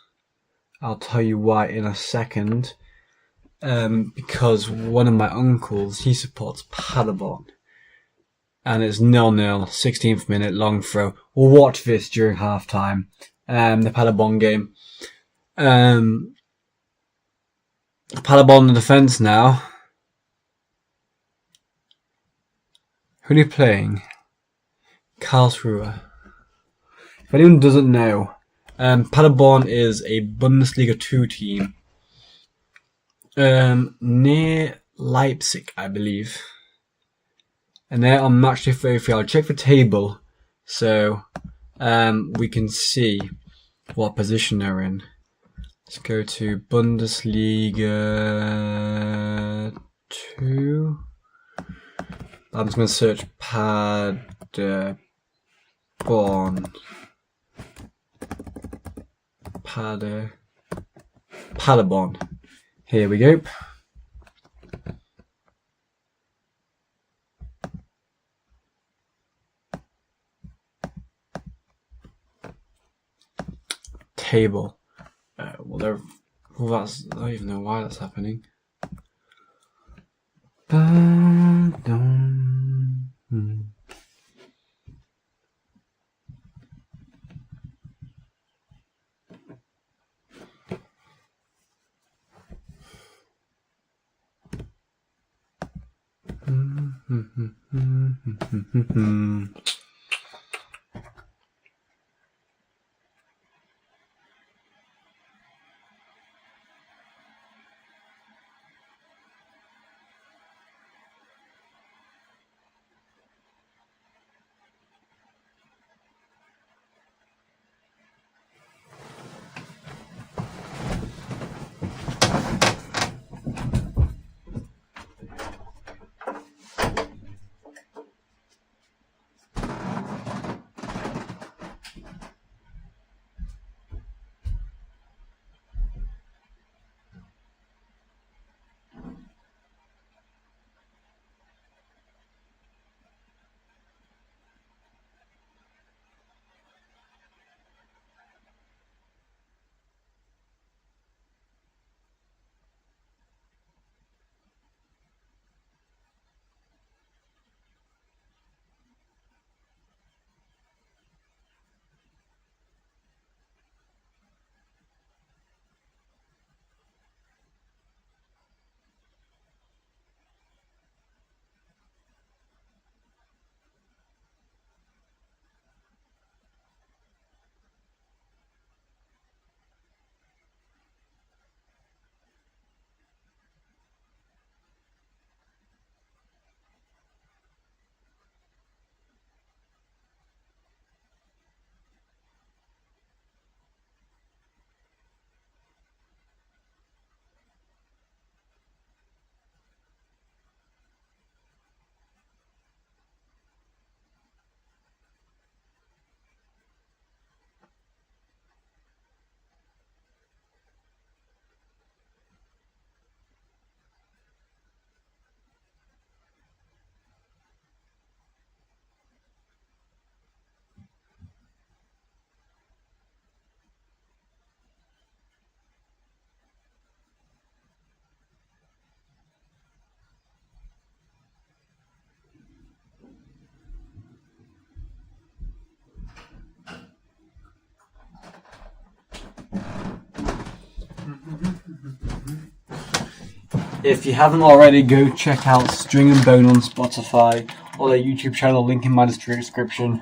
I'll tell you why in a second. Because one of my uncles, he supports Paderborn. And it's 0-0, 16th minute, long throw. We'll watch this during half time. The Paderborn game. Paderborn in the defence now. Who are they playing? Karlsruhe. If anyone doesn't know, Paderborn is a Bundesliga 2 team. Near Leipzig, I believe. And they're on match day 33. I'll check the table so we can see what position they're in. Let's go to Bundesliga 2. I'm just going to search Paderborn. Here we go. Table. Well, that's, I don't even know why that's happening. If you haven't already, go check out String and Bone on Spotify or their YouTube channel, link in my description.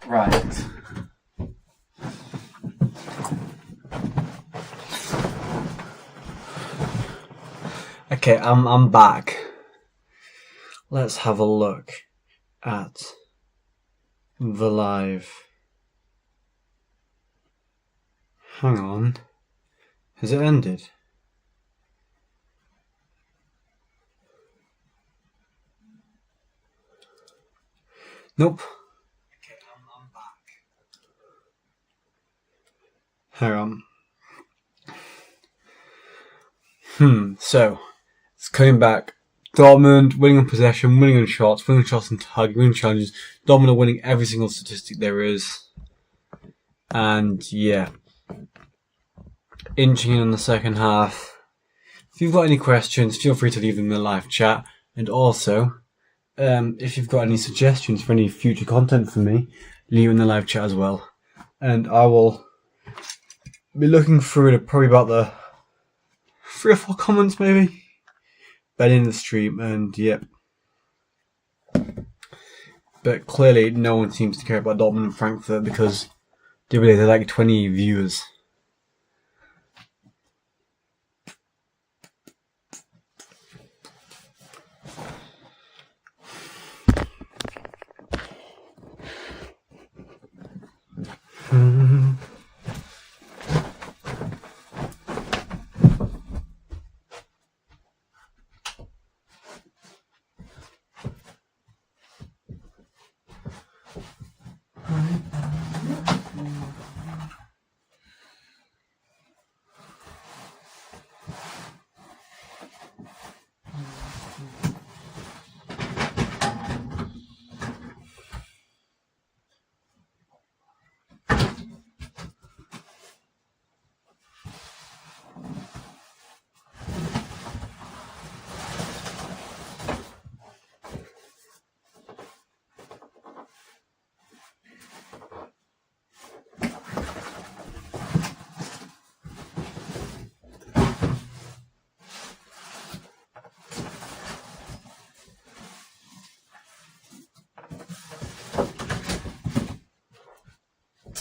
Right. Okay, I'm back. Let's have a look at the live. Hang on. Has it ended? Nope. Okay, I'm back. Hang on. So, it's coming back. Dortmund winning on possession, winning on shots and tug, winning challenges. Dortmund are winning every single statistic there is. And yeah, inching in the second half. If you've got any questions, feel free to leave them in the live chat. And also, if you've got any suggestions for any future content for me, leave it in the live chat as well. And I will be looking through it probably about the 3 or 4 comments maybe by the end of the stream, and yep. But clearly no one seems to care about Dortmund and Frankfurt because the other day they're like 20 viewers.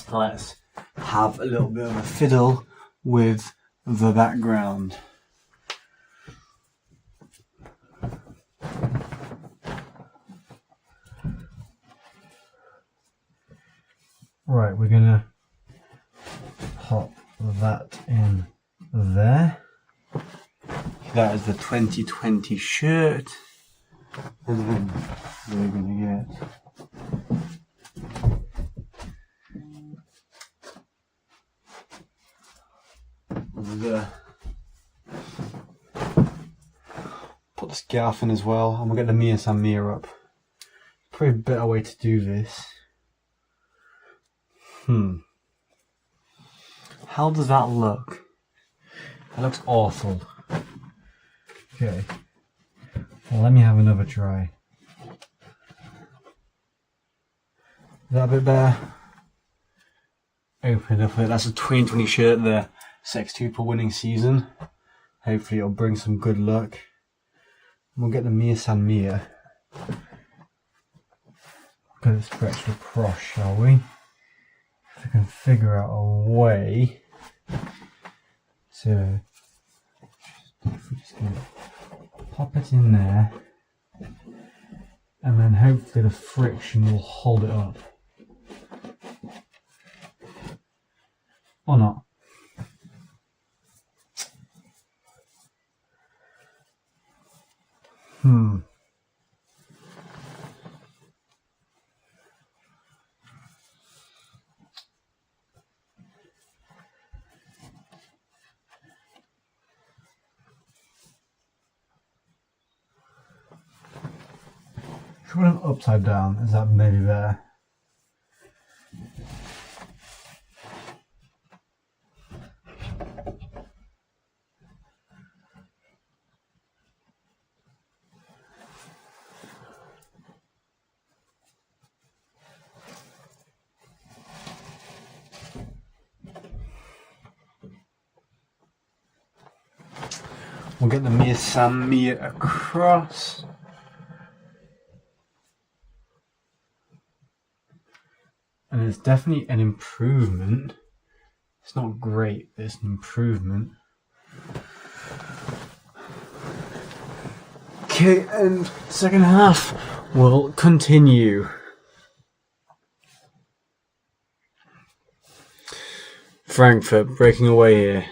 Let's have a little bit of a fiddle with the background. Right, we're gonna pop that in there. That is the 2020 shirt. And then we're gonna get put the scarf in as well, and we'll get the Mia San Mia up. Probably a better way to do this. How does that look? That looks awful. Okay. Well, let me have another try. Is that a bit better? Open it up. That's a 2020 shirt there. Sextuple winning season. Hopefully it'll bring some good luck. We'll get the Mia San Mia. Get it stretched across, shall we? If we can figure out a way to if we just pop it in there, and then hopefully the friction will hold it up. Or not. Should we put it upside down? Is that maybe there? We'll get the Mia San Mia across. And it's definitely an improvement. It's not great, but it's an improvement. Okay, and second half will continue. Frankfurt breaking away here.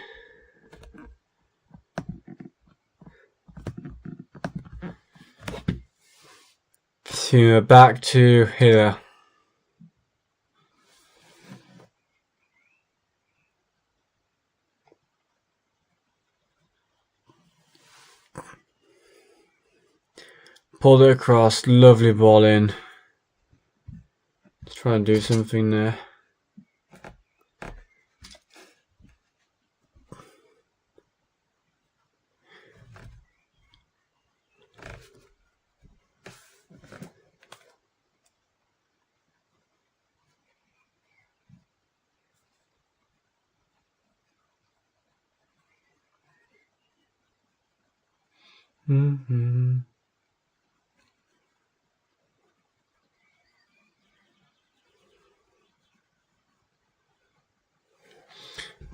So back to here. Pulled it across. Lovely ball in. Let's try and do something there.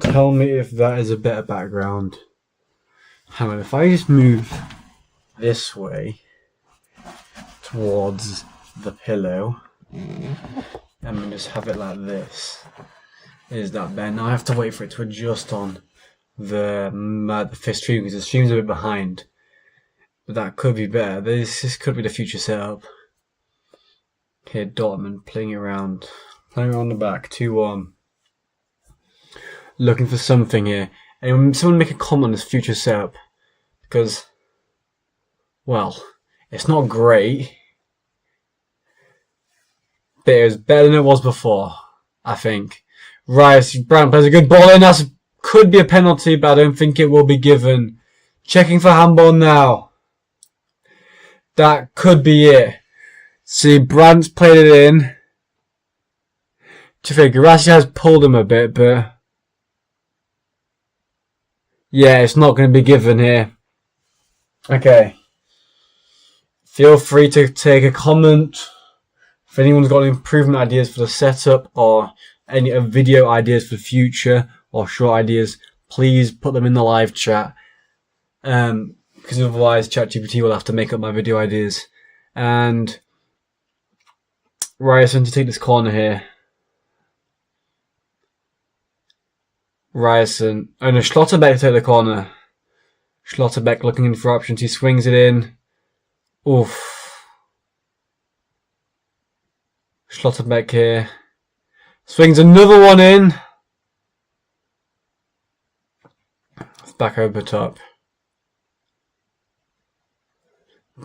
Tell me if that is a better background. Hang on, if I just move this way towards the pillow and then just have it like this, is that better? Now I have to wait for it to adjust on the fifth stream because the stream's a bit behind. But that could be better. This could be the future setup. Here, Dortmund playing around the back, 2-1. Looking for something here. And someone make a comment on this future setup. Because, well, it's not great. But it was better than it was before, I think. Rice, Brown plays a good ball in. That could be a penalty, but I don't think it will be given. Checking for handball now. That could be it. See, Brandt's played it in. To figure, Garassi has pulled him a bit, but yeah, it's not going to be given here. Okay. Feel free to take a comment. If anyone's got any improvement ideas for the setup or any video ideas for the future or short ideas, please put them in the live chat. Because otherwise ChatGPT will have to make up my video ideas. And Ryerson to take this corner here. Ryerson. Oh no, Schlotterbeck to take the corner. Schlotterbeck looking in for options. He swings it in. Oof. Schlotterbeck here. Swings another one in. It's back over top.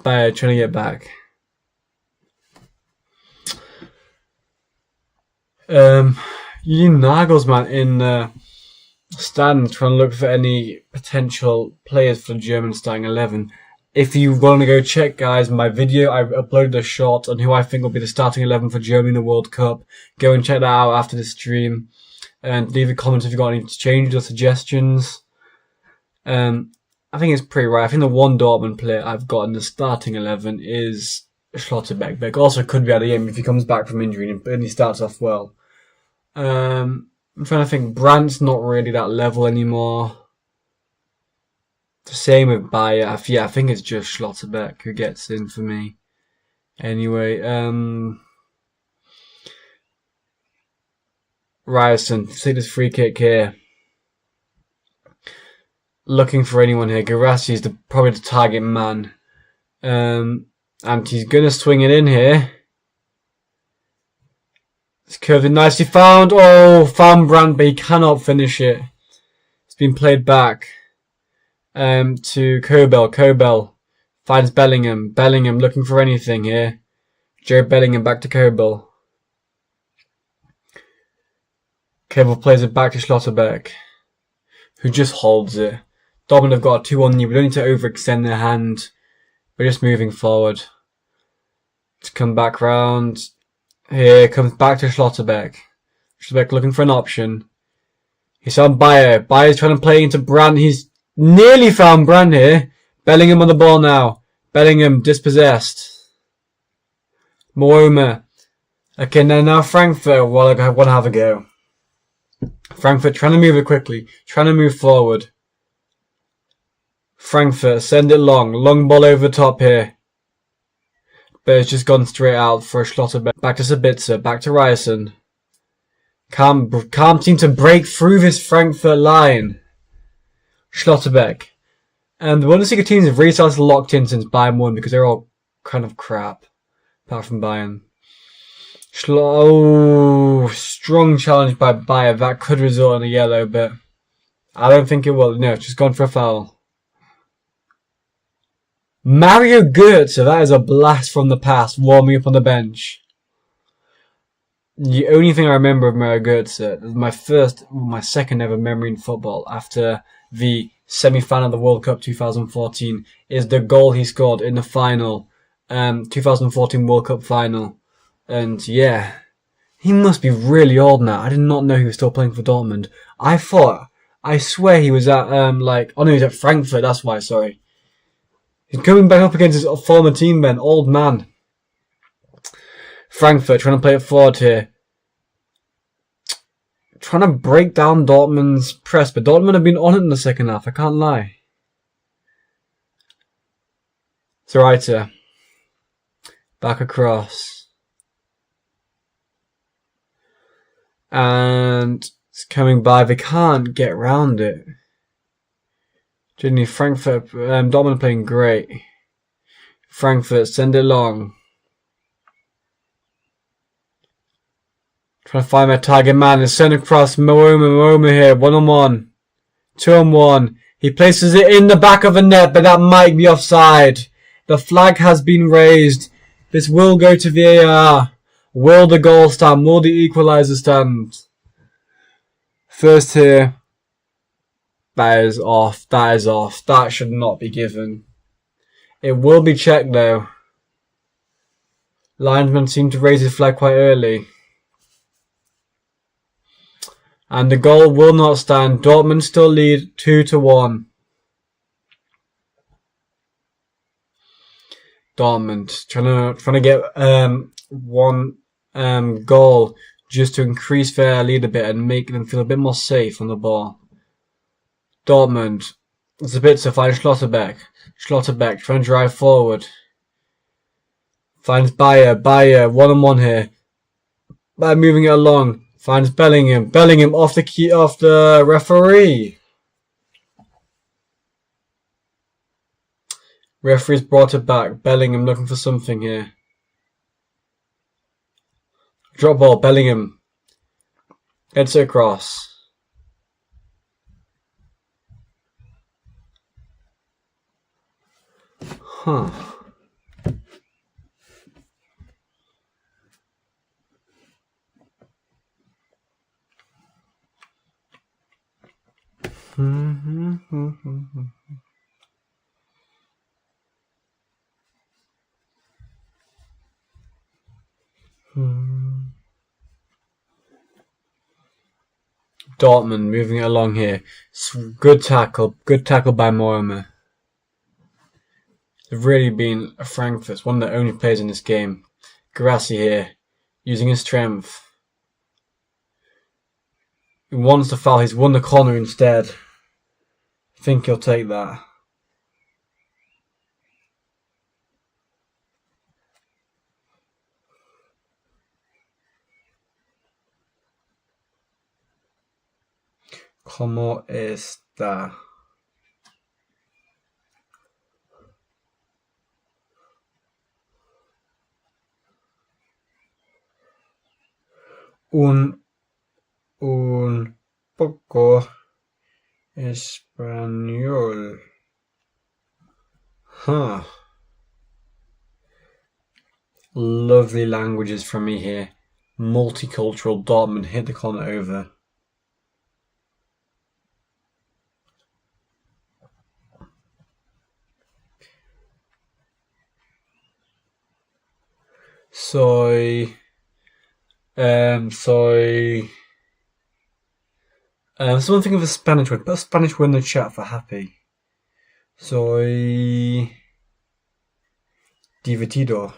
Bayer trying to get back. Nagelsmann in the stand trying to look for any potential players for the German starting 11. If you want to go check, guys, my video, I uploaded a short on who I think will be the starting 11 for Germany in the World Cup. Go and check that out after the stream. And leave a comment if you've got any changes or suggestions. I think it's pretty right. I think the one Dortmund player I've got in the starting 11 is Schlotterbeck. But also could be out of the game if he comes back from injury and he starts off well. I'm trying to think. Brandt's not really that level anymore. The same with Bayer. Yeah, I think it's just Schlotterbeck who gets in for me. Anyway, Ryerson, take this free kick here. Looking for anyone here. Garassi is probably the target man. And he's going to swing it in here. It's curved in nicely. Found. Oh, found Brandt, but he cannot finish it. It's been played back to Kobel. Kobel finds Bellingham. Bellingham looking for anything here. Joe Bellingham back to Kobel. Kobel plays it back to Schlotterbeck, who just holds it. Dortmund have got a 2-1 lead. We don't need to overextend their hand. We're just moving forward. To come back round. Here comes back to Schlotterbeck. Schlotterbeck looking for an option. He's on Bayer. Bayer's trying to play into Brandt. He's nearly found Brandt here. Bellingham on the ball now. Bellingham dispossessed. Mooma. Okay, now Frankfurt want to have a go. Frankfurt trying to move it quickly. Trying to move forward. Frankfurt, send it long. Long ball over the top here. But it's just gone straight out for a Schlotterbeck. Back to Sabitzer. Back to Ryerson. Can't seem to break through this Frankfurt line. Schlotterbeck. And the Bundesliga teams have really started locked in since Bayern won because they're all kind of crap. Apart from Bayern. Strong challenge by Bayer. That could result in a yellow, but I don't think it will. No, it's just gone for a foul. Mario Götze, that is a blast from the past, warming up on the bench. The only thing I remember of Mario Götze, my second ever memory in football after the semi-final of the World Cup 2014, is the goal he scored in the final, 2014 World Cup final. And yeah, he must be really old now. I did not know he was still playing for Dortmund. I swear he was at, oh no, he's at Frankfurt, that's why, sorry. He's coming back up against his former team then, old man. Frankfurt trying to play it forward here. Trying to break down Dortmund's press, but Dortmund have been on it in the second half, I can't lie. Zoraita. Back across. And it's coming by, they can't get round it. Genuinely, Frankfurt, Dortmund playing great. Frankfurt, send it long. Trying to find my target man. It's sent across Mooma here. 1-on-1. 2-on-1. He places it in the back of the net, but that might be offside. The flag has been raised. This will go to VAR. Will the goal stand? Will the equaliser stand? First here. That is off. That is off. That should not be given. It will be checked though. Linesman seemed to raise his flag quite early. And the goal will not stand. Dortmund still lead 2-1. Dortmund trying to get one goal just to increase their lead a bit and make them feel a bit more safe on the ball. Dortmund. Zabitzer finds Schlotterbeck. Schlotterbeck trying to drive forward. Finds Bayer. 1-on-1 here. Bayer moving it along. Finds Bellingham. Bellingham off the referee. Referee's brought it back. Bellingham looking for something here. Drop ball. Bellingham. Gets it across. Huh. Dortmund moving it along here. Good tackle by Moema. They've really been Frankfurt's one of the only players in this game. Guirassy here, using his strength. He wants the foul, he's won the corner instead. I think he'll take that. ¿Cómo está? Un poco español. Huh. Lovely languages from me here. Multicultural Dortmund hit the corner over. Someone think of a Spanish word. Put a Spanish word in the chat for happy. Soy divertido.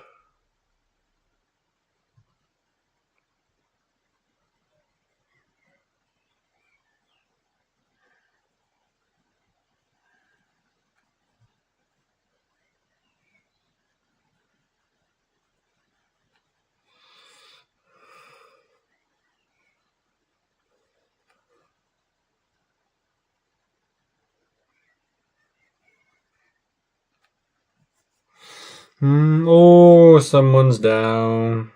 Oh, someone's down.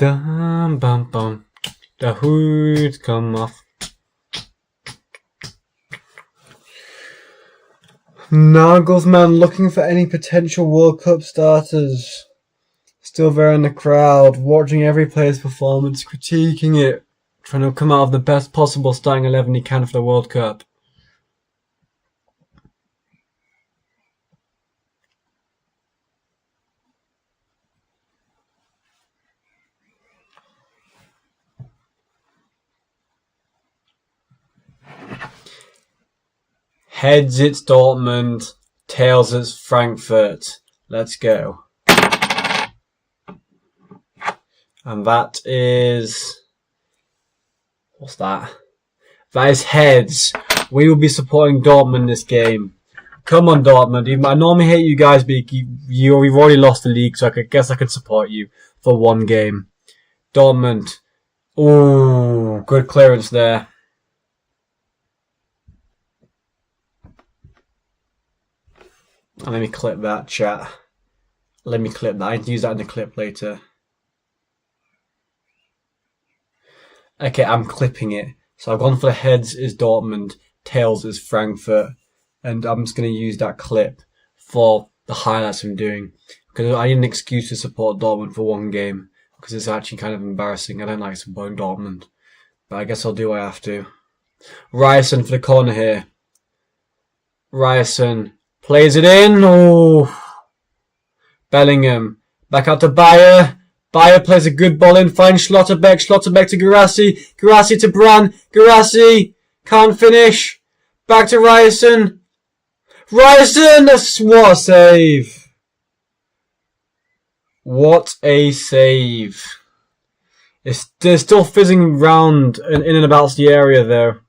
Dum bum bum. The hoods come off. Nagelsmann looking for any potential World Cup starters. Still there in the crowd, watching every player's performance, critiquing it, trying to come out of the best possible starting 11 he can for the World Cup. Heads it's Dortmund, tails it's Frankfurt. Let's go. And that is... what's that? That is heads. We will be supporting Dortmund this game. Come on, Dortmund. I normally hate you guys, but we've already lost the league, so I guess I could support you for one game. Dortmund. Ooh, good clearance there. And let me clip that, chat. Let me clip that. I need to use that in the clip later. Okay, I'm clipping it. So I've gone for the heads is Dortmund, tails is Frankfurt. And I'm just going to use that clip for the highlights I'm doing. Because I need an excuse to support Dortmund for one game. Because it's actually kind of embarrassing. I don't like supporting Dortmund. But I guess I'll do what I have to. Ryerson for the corner here. Ryerson. Plays it in. Oh. Bellingham. Back out to Bayer. Bayer plays a good ball in. Finds Schlotterbeck. Schlotterbeck to Guirassy. Guirassy to Brand. Guirassy. Can't finish. Back to Ryerson. Ryerson! What a save. What a save. They're still fizzing round in and about the area there.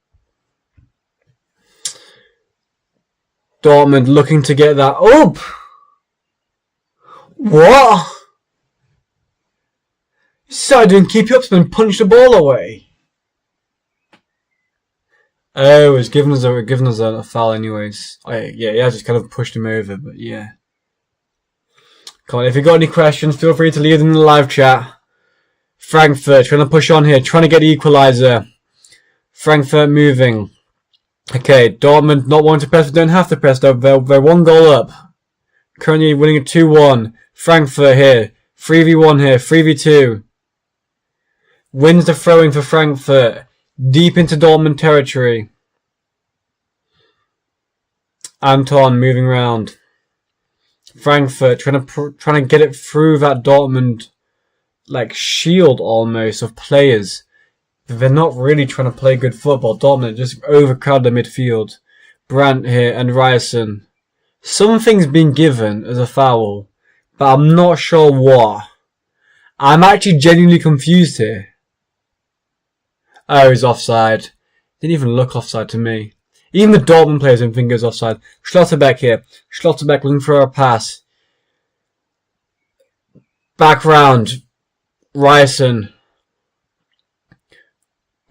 Dortmund looking to get that up. What? So doing keep you up and punch the ball away. Oh, it's given us a foul anyways. Yeah, just kind of pushed him over, but yeah. Come on, if you've got any questions, feel free to leave them in the live chat. Frankfurt trying to push on here, trying to get the equaliser. Frankfurt moving. Okay, Dortmund not wanting to press, but don't have to press though. They're one goal up. Currently winning a 2-1. Frankfurt here. 3v1 here. 3v2. Wins the throwing for Frankfurt. Deep into Dortmund territory. Anton moving round. Frankfurt trying to get it through that Dortmund like shield almost of players. They're not really trying to play good football. Dortmund just overcrowd the midfield. Brandt here and Ryerson. Something's been given as a foul, but I'm not sure what. I'm actually genuinely confused here. Oh, he's offside. Didn't even look offside to me. Even the Dortmund players don't think it's offside. Schlotterbeck here. Schlotterbeck looking for a pass. Back round. Ryerson.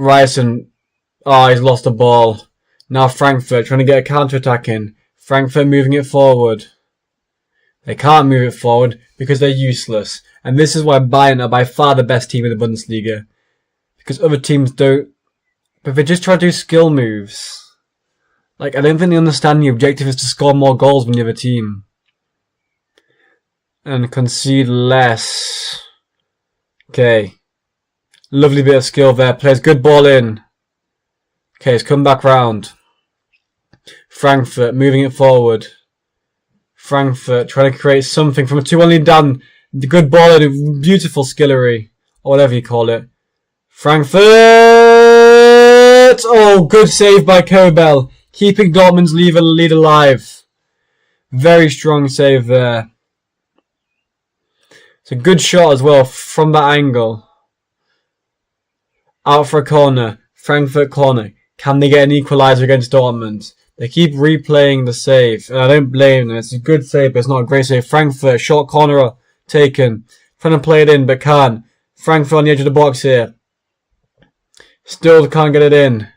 Oh, he's lost the ball. Now Frankfurt trying to get a counter-attack in. Frankfurt moving it forward. They can't move it forward because they're useless. And this is why Bayern are by far the best team in the Bundesliga. Because other teams don't. But they just try to do skill moves. Like, I don't think they understand the objective is to score more goals than the other team. And concede less. Okay. Lovely bit of skill there. Plays good ball in. Okay, it's come back round. Frankfurt moving it forward. Frankfurt trying to create something from a 2-1 lead down. The good ball in. Beautiful skillery. Or whatever you call it. Frankfurt! Oh, good save by Kobel. Keeping Dortmund's lead alive. Very strong save there. It's a good shot as well from that angle. Out for a corner. Frankfurt corner. Can they get an equaliser against Dortmund? They keep replaying the save. And I don't blame them. It's a good save, but it's not a great save. Frankfurt, short corner taken. Trying to play it in, but can't. Frankfurt on the edge of the box here. Still can't get it in.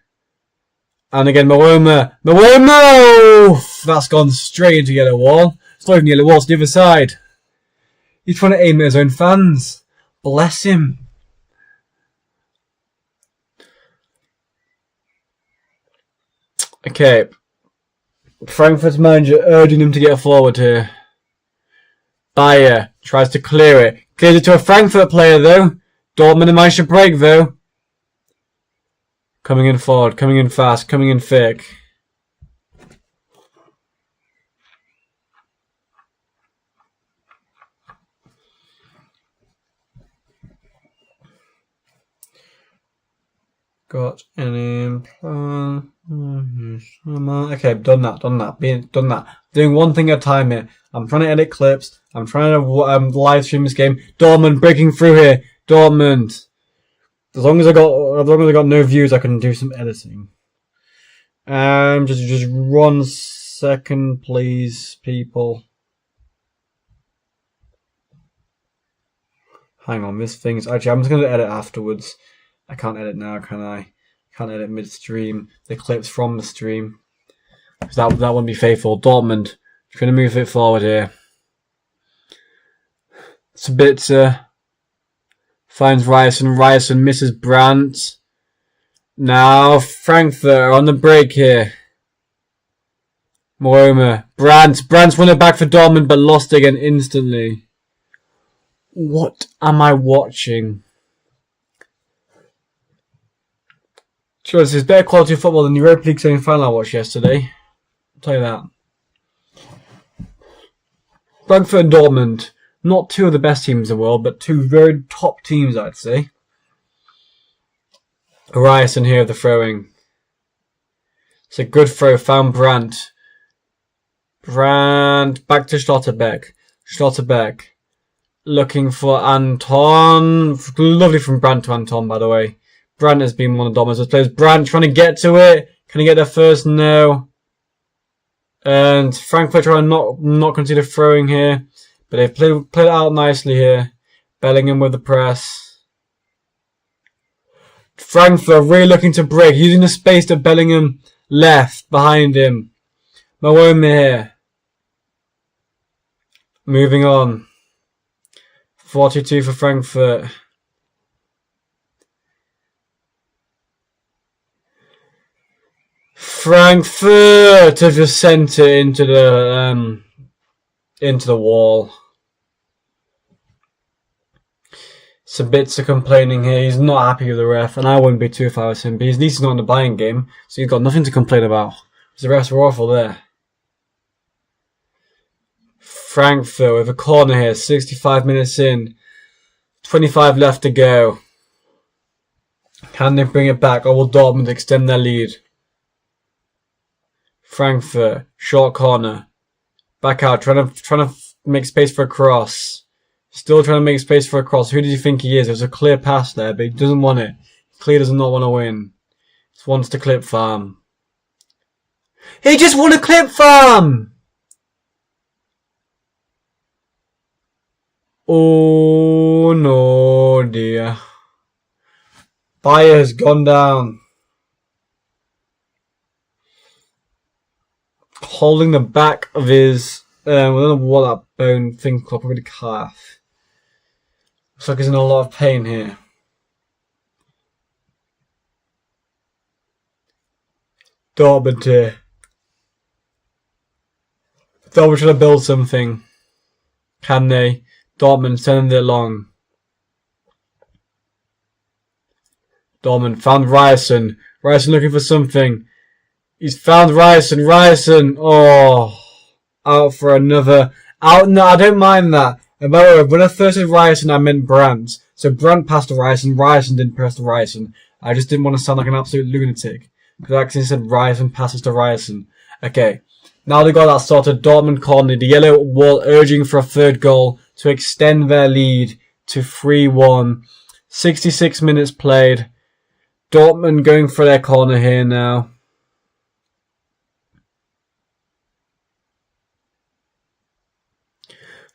And again, Mwoma! That's gone straight into yellow wall. It's not even yellow wall, it's the other side. He's trying to aim at his own fans. Bless him. Okay. Frankfurt's manager urging him to get forward here. Bayer tries to clear it. Clears it to a Frankfurt player though. Dortmund managed to break though. Coming in forward, coming in fast, coming in thick. Got any plan? Okay, done that. Doing one thing at a time here. I'm trying to edit clips. I'm trying to live stream this game. Dortmund breaking through here. Dortmund. As long as I got no views, I can do some editing. Just 1 second, please, people. Hang on, this thing's actually. I'm just going to edit afterwards. I can't edit now, can I? Can't edit mid-stream. The clips from the stream. Because that wouldn't be faithful. Dortmund. Trying to move it forward here. Sabitzer. Finds Ryerson. Ryerson misses Brandt. Now Frankfurt on the break here. Mooma. Brandt's won it back for Dortmund but lost again instantly. What am I watching? Sure, this is better quality football than the Europa League semi-final I watched yesterday. I'll tell you that. Frankfurt and Dortmund. Not two of the best teams in the world, but two very top teams, I'd say. Ryerson here, the throwing. It's a good throw, found Brandt. Brandt, back to Schlotterbeck. Schlotterbeck. Looking for Anton. Lovely from Brandt to Anton, by the way. Brandt has been one of Dortmund's players. Brandt trying to get to it. Can he get there first? No. And Frankfurt trying to not consider throwing here. But they've played it out nicely here. Bellingham with the press. Frankfurt really looking to break. Using the space that Bellingham left behind him. Mooma here. Moving on. 42 for Frankfurt. Frankfurt have just sent it into the wall. Sabitzer complaining here. He's not happy with the ref, and I wouldn't be too if I was him. But at least he's not in the buying game, so he's got nothing to complain about. The refs were awful there. Frankfurt with a corner here. 65 minutes in. 25 left to go. Can they bring it back, or will Dortmund extend their lead? Frankfurt, short corner. Back out, trying to make space for a cross. Still trying to make space for a cross. Who does he think he is? There's a clear pass there, but he doesn't want it. Clear does not want to win. Just wants to clip farm. He just won a clip farm! Oh no, dear. Bayer has gone down. Holding the back of his, I don't know what that bone thing called, probably the calf. Looks like he's in a lot of pain here. Dortmund here. Dortmund trying to build something. Can they? Dortmund sending it long. Dortmund found Ryerson. Ryerson looking for something. He's found Ryerson. Ryerson. Oh. Out for another. Out. No, I don't mind that. And by the way, when I first said Ryerson, I meant Brandt. So Brandt passed to Ryerson. Ryerson didn't pass to Ryerson. I just didn't want to sound like an absolute lunatic. Because I actually said Ryerson passes to Ryerson. Okay. Now they got that sorted. Dortmund corner. The yellow wall urging for a third goal to extend their lead to 3-1. 66 minutes played. Dortmund going for their corner here now.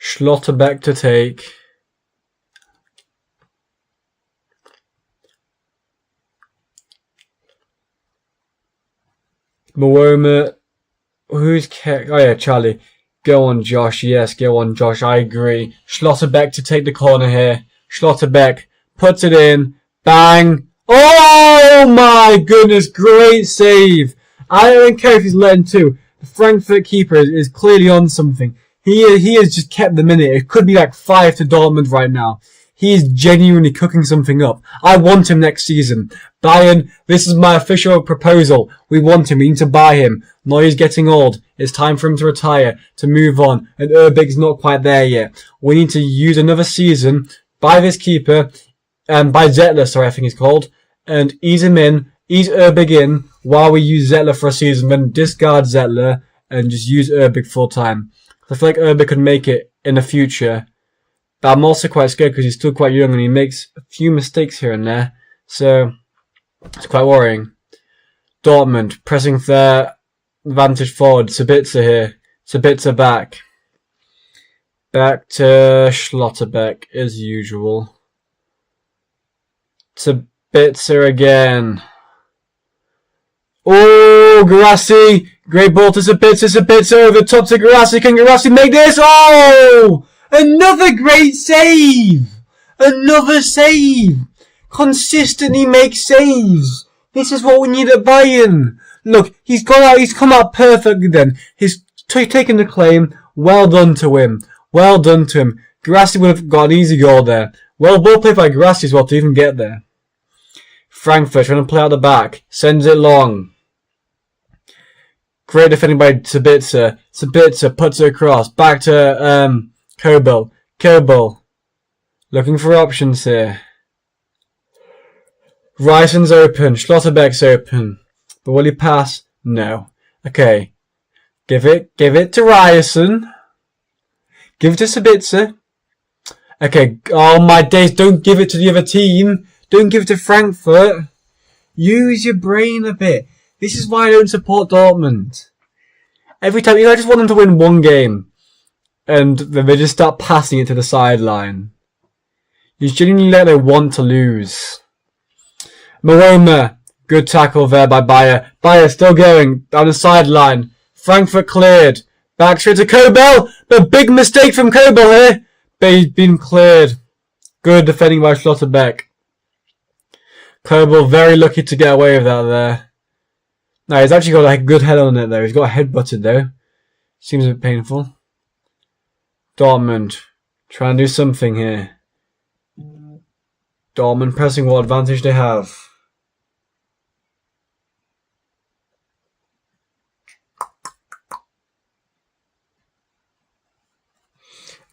Schlotterbeck to take. Mooma. Who's kept? Oh yeah, Charlie. Go on, Josh. Yes, go on, Josh. I agree. Schlotterbeck to take the corner here. Schlotterbeck puts it in. Bang. Oh my goodness. Great save. I don't care if he's letting two. The Frankfurt keeper is clearly on something. He has just kept the minute. It could be like 5 to Dortmund right now. He is genuinely cooking something up. I want him next season. Bayern, this is my official proposal. We want him. We need to buy him. Neuer's getting old. It's time for him to retire, to move on. And Urbig's not quite there yet. We need to use another season, buy this keeper, buy Zettler, sorry, I think he's called, and ease him in, ease Urbig in, while we use Zettler for a season, then discard Zettler and just use Urbig full time. I feel like Urbig could make it in the future. But I'm also quite scared because he's still quite young and he makes a few mistakes here and there. So, it's quite worrying. Dortmund, pressing their advantage forward. Sabitzer here. Sabitzer back. Back to Schlotterbeck, as usual. Sabitzer again. Oh, Guirassy! Great ball to Sabitzer. Sabitzer over the top to Guirassy. Can Guirassy make this? Oh! Another great save! Another save! Consistently make saves! This is what we need at Bayern! Look, he's come out perfectly then. He's taken the claim. Well done to him. Well done to him. Guirassy would have got an easy goal there. Well, ball played by Guirassy as well to even get there. Frankfurt trying to play out the back. Sends it long. Great defending by Sabitzer. Sabitzer puts it across. Back to, Kobel. Kobel. Looking for options here. Ryson's open. Schlotterbeck's open. But will he pass? No. Okay. Give it to Ryerson. Give it to Sabitzer. Okay. Oh my days. Don't give it to the other team. Don't give it to Frankfurt. Use your brain a bit. This is why I don't support Dortmund. Every time, I just want them to win one game. And then they just start passing it to the sideline. You genuinely let them want to lose. Maroma. Good tackle there by Bayer. Bayer still going down the sideline. Frankfurt cleared. Back straight to Kobel. But big mistake from Kobel here. But he's been cleared. Good defending by Schlotterbeck. Kobel very lucky to get away with that there. No, he's actually got a good head on it though. He's got a head butted though. Seems a bit painful. Dortmund. Trying to do something here. Dortmund pressing what advantage they have.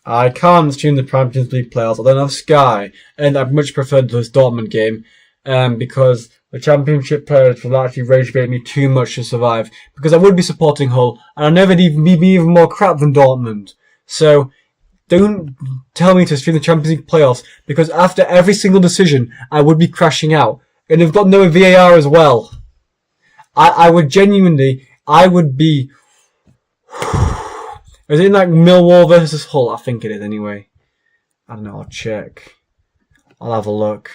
I can't stream the Champions League playoffs. I don't have Sky, and I much prefer this Dortmund game because the Championship players will actually rage bait me too much to survive. Because I would be supporting Hull, and I know they'd be even more crap than Dortmund. So don't tell me to stream the Champions League playoffs because after every single decision, I would be crashing out, and they've got no VAR as well. I would be. Is it like Millwall versus Hull? I think it is anyway. I don't know, I'll check. I'll have a look.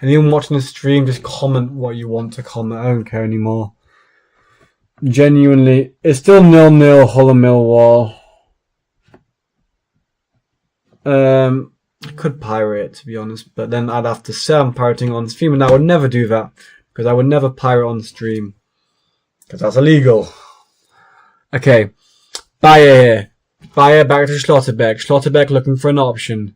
Anyone watching the stream, just comment what you want to comment. I don't care anymore. Genuinely, it's still 0-0 Hull and Millwall. I could pirate it, to be honest, but then I'd have to say I'm pirating on stream, and I would never do that because I would never pirate on stream. Because that's illegal. Okay. Bayer here. Bayer back to Schlotterbeck. Schlotterbeck looking for an option.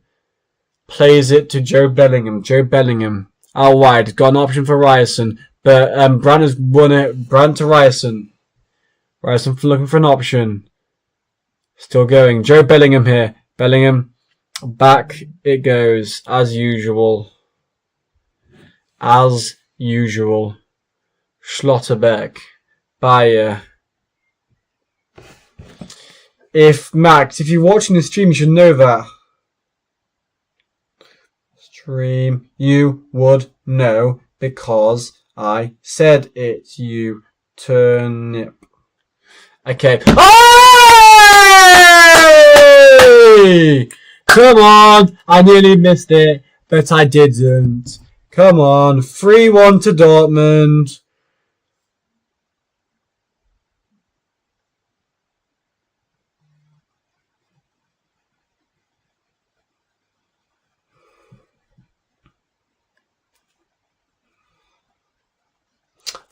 Plays it to Joe Bellingham. Joe Bellingham. Out wide. Got an option for Ryerson. But Brandt has won it. Brandt to Ryerson. Ryerson looking for an option. Still going. Joe Bellingham here. Bellingham. Back it goes. As usual. As usual. Schlotterbeck. Bayer. Max, if you're watching the stream, you should know that. Stream, you would know because I said it, you turnip. Okay. Oh! Come on! I nearly missed it, but I didn't. Come on. 3-1 to Dortmund.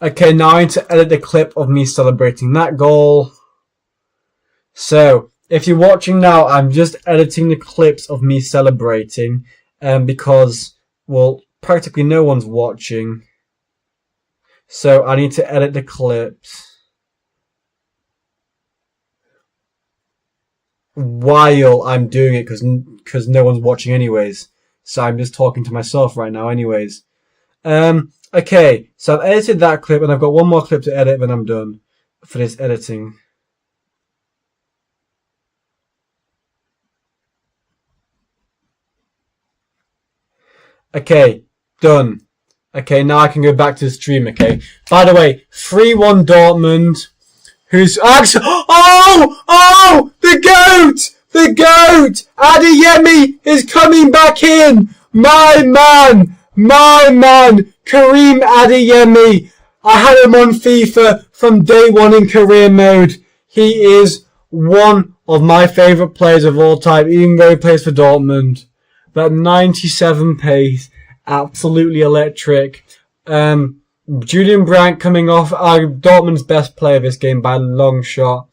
Okay, now I need to edit the clip of me celebrating that goal. So, if you're watching now, I'm just editing the clips of me celebrating, because, well, practically no one's watching. So I need to edit the clips while I'm doing it, because no one's watching anyways. So I'm just talking to myself right now anyways. Okay, so I've edited that clip, and I've got one more clip to edit, then I'm done for this editing. Okay, done. Okay, now I can go back to the stream, okay? By the way, 3-1 Dortmund, who's actually... Oh! The GOAT! The GOAT! Adeyemi is coming back in! My man! Karim Adeyemi! I had him on FIFA from day one in career mode. He is one of my favourite players of all time, even though he plays for Dortmund. That 97 pace, absolutely electric. Julian Brandt coming off, Dortmund's best player this game by a long shot.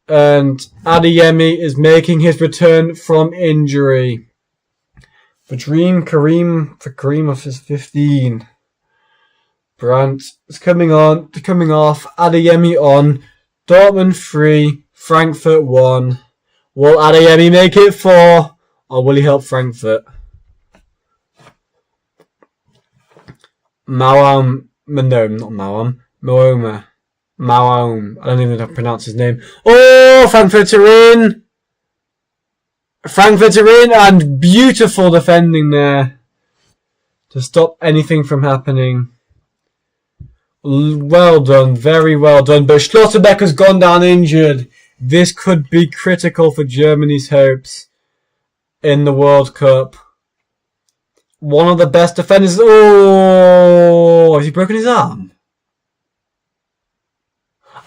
And Adeyemi is making his return from injury. Kareem of his 15. Brandt is coming off, Adeyemi on. Dortmund 3, Frankfurt 1. Will Adeyemi make it 4? Or will he help Frankfurt? Moama. I don't even know how to pronounce his name. Oh, Frankfurt are in! And beautiful defending there to stop anything from happening. Well done, very well done. But Schlotterbeck has gone down injured. This could be critical for Germany's hopes in the World Cup. One of the best defenders. Oh, has he broken his arm?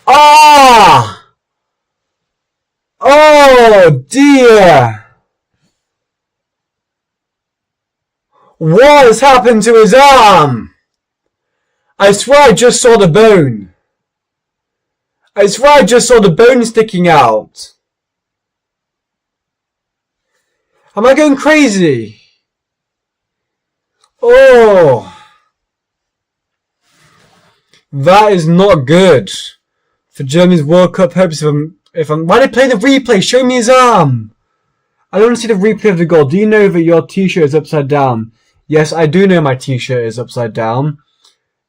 Ah! Oh dear! What has happened to his arm? I swear I just saw the bone. Sticking out. Am I going crazy? Oh. That is not good for Germany's World Cup hopes. Why did they play the replay? Show me his arm. I don't want to see the replay of the goal. Do you know that your t-shirt is upside down? Yes, I do know my t-shirt is upside down.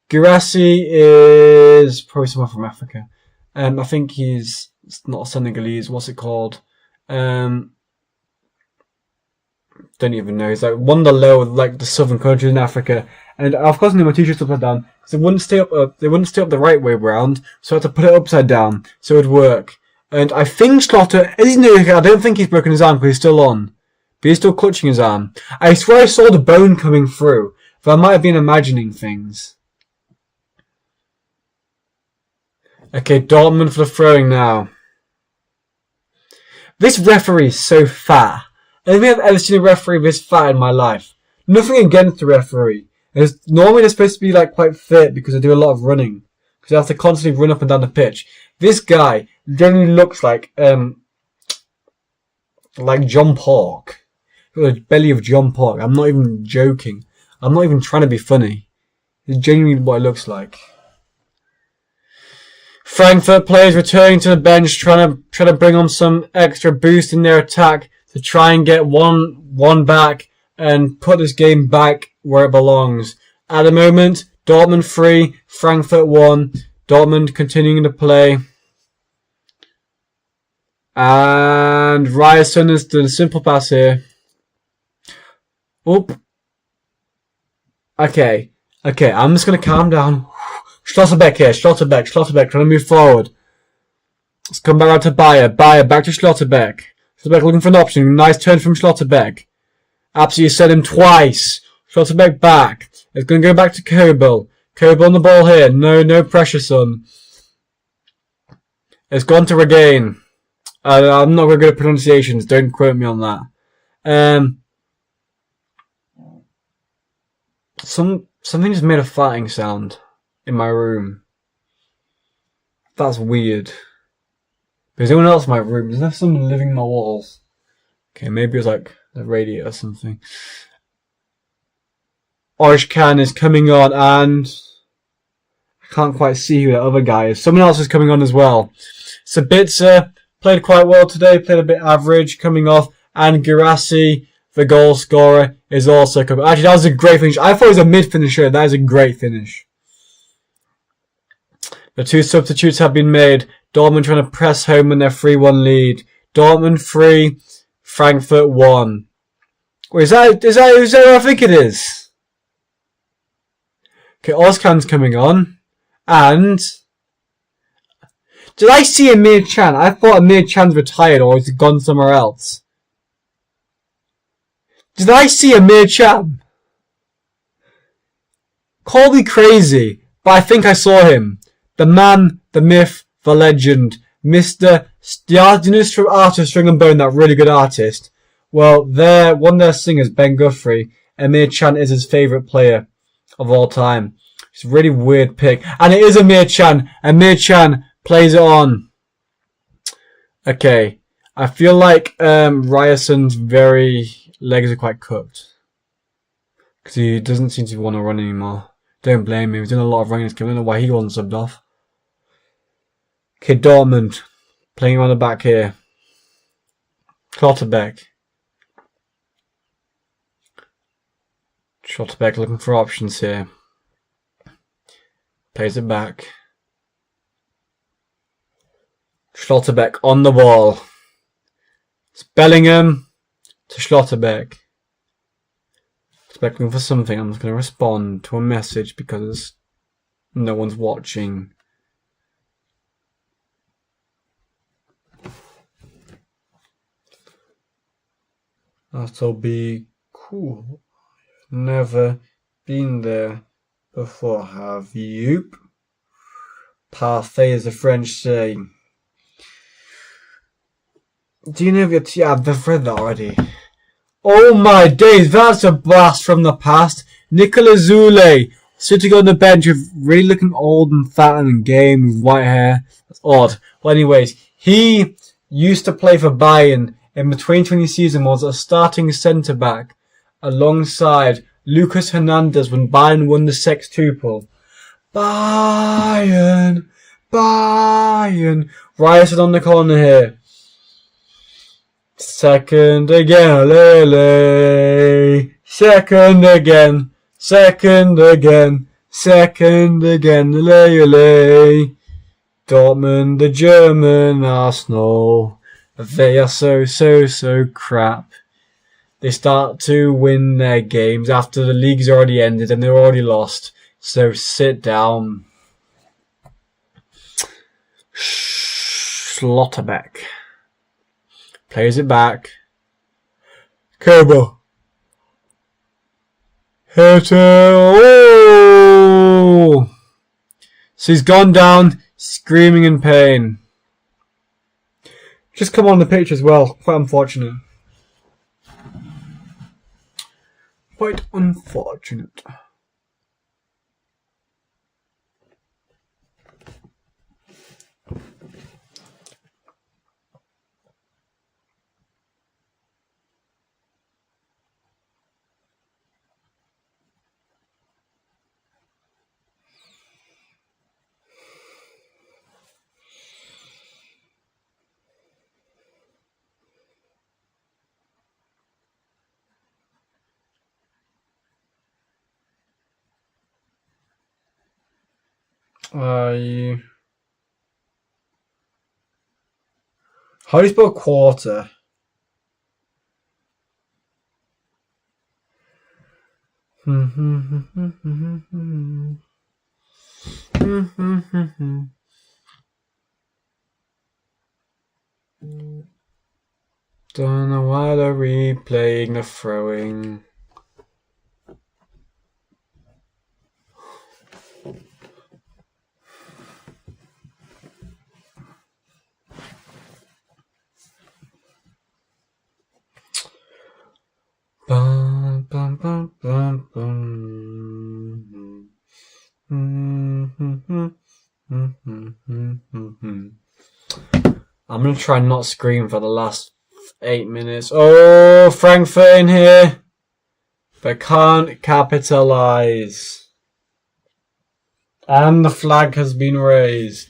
Guirassy is probably someone from Africa. I think he's not Senegalese. What's it called? Don't even know. He's like one of the lower, like the southern countries in Africa. And of course, I knew my t-shirt's upside down because it wouldn't stay up. They wouldn't stay up the right way round, so I had to put it upside down so it would work. And I think Schlotter, I don't think he's broken his arm because he's still on. But he's still clutching his arm. I swear I saw the bone coming through, but I might have been imagining things. Okay, Dortmund for the throwing now. This referee is so fat. I don't think I've ever seen a referee this fat in my life. Nothing against the referee. Normally they're supposed to be like quite fit because they do a lot of running. Because they have to constantly run up and down the pitch. This guy generally looks like John Pork. The belly of John Pork. I'm not even joking. I'm not even trying to be funny. It's genuinely what it looks like. Frankfurt players returning to the bench, trying to bring on some extra boost in their attack to try and get one back and put this game back where it belongs. At the moment, Dortmund 3, Frankfurt 1. Dortmund continuing to play. And Ryerson has done a simple pass here. Oop. Okay, I'm just going to calm down. Schlotterbeck here, Schlotterbeck trying to move forward. Let's come back out to Bayer, back to Schlotterbeck. Schlotterbeck looking for an option, nice turn from Schlotterbeck. Absolutely sent him twice. Schlotterbeck back. It's going to go back to Kobel. Kobel on the ball here, no pressure, son. It's gone to Regain. I'm not very good at pronunciations, don't quote me on that. Something just made a farting sound. in my room. That's weird. There's no one else in my room. Is there someone living in my walls? Okay, maybe it was like the radio or something. Orange Can is coming on, and I can't quite see who the other guy is. Someone else is coming on as well. Sabitzer played quite well today, played a bit average, coming off, and Girassi, the goal scorer, is also coming. Actually, that was a great finish. I thought it was a mid finisher. That is a great finish. The two substitutes have been made. Dortmund trying to press home in their 3-1 lead. Dortmund 3, Frankfurt 1. Wait, is that who I think it is? Okay, Ozcan's coming on. And did I see Amir Chan? I thought Amir Chan's retired or he's gone somewhere else. Did I see Amir Chan? Call me crazy, but I think I saw him. The man, the myth, the legend, Mr. Stardinus from Artist String and Bone, that really good artist. Well, one of their singers, Ben Guthrie, Amir Chan is his favourite player of all time. It's a really weird pick. And it is Amir Chan. Amir Chan plays it on. Okay. I feel like Ryerson's legs are quite cooked. Because he doesn't seem to want to run anymore. Don't blame him. He's done a lot of running this game. I don't know why he wasn't subbed off. Okay, Dortmund. Playing on the back here. Schlotterbeck. Schlotterbeck looking for options here. Plays it back. Schlotterbeck on the ball. It's Bellingham to Schlotterbeck. Expecting for something. I'm just going to respond to a message because no one's watching. That'll be cool. Never been there before, have you? Parfait is a French saying. Do you know if you're... Yeah, I've read that already. Oh my days, that's a blast from the past. Nicola Zule, sitting on the bench with really looking old and fat and game with white hair. That's odd. Well, anyways, he used to play for Bayern. In the 2020 season was a starting centre-back alongside Lucas Hernandez when Bayern won the Sextuple. Bayern. Ryerson on the corner here. Second again, Lele. Second again, Lele. Dortmund, the German Arsenal. They are so crap. They start to win their games after the league's already ended and they're already lost. So sit down. Schlotterbeck. Plays it back. Kobo. Hit it. Oh! So he's gone down, screaming in pain. Just come on the pitch as well. Quite unfortunate. Quite unfortunate. How do you spell quarter? Don't know why they're replaying the throwing. Bum, bum, bum, bum, bum. going to try and not scream for the last 8 minutes. Oh, Frankfurt in here. But can't capitalise. And the flag has been raised.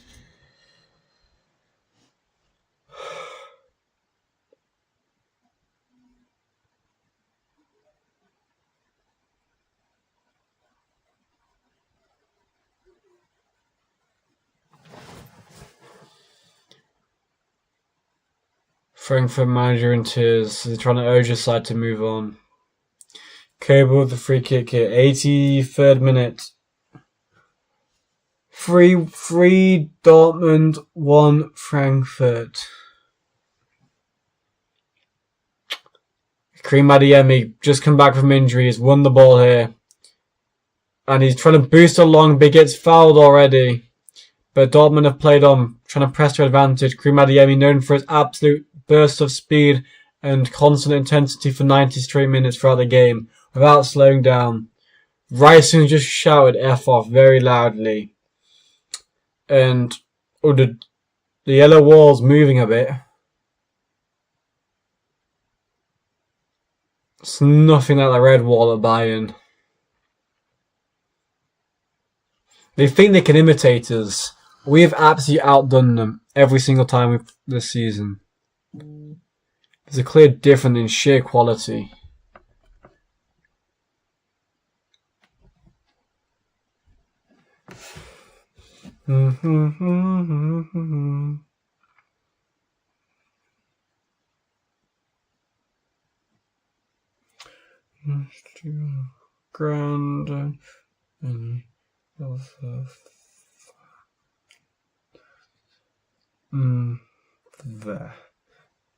Frankfurt manager in tears. They're trying to urge his side to move on. Cable with the free kick here. 83rd minute. 3 Dortmund, 1 Frankfurt. Karim Adeyemi just come back from injury. He's won the ball here. And he's trying to boost along, but he gets fouled already. But Dortmund have played on, trying to press their advantage. Karim Adeyemi known for his absolute burst of speed and constant intensity for 90 straight minutes throughout the game, without slowing down. Ryson just shouted F off very loudly. And the yellow wall's moving a bit. It's nothing like the red wall at Bayern. They think they can imitate us. We have absolutely outdone them every single time this season. There's a clear difference in sheer quality. Grand and there.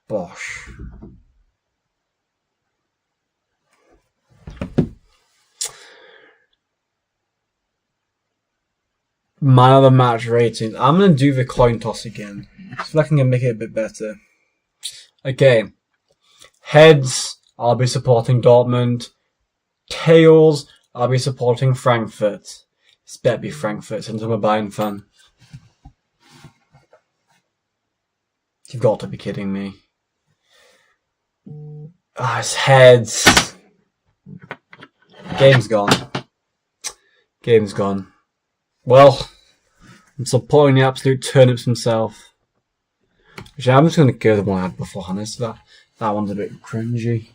Bosh. Man of the match rating. I'm going to do the coin toss again. So I can make it a bit better. Okay. Heads, I'll be supporting Dortmund. Tails, I'll be supporting Frankfurt. It's better be Frankfurt since I'm a Bayern fan. You've got to be kidding me. Ah, it's heads. Game's gone. Game's gone. Well, I'm supporting the absolute turnips himself. Which I'm just going to go the one I had beforehand. That one's a bit cringy.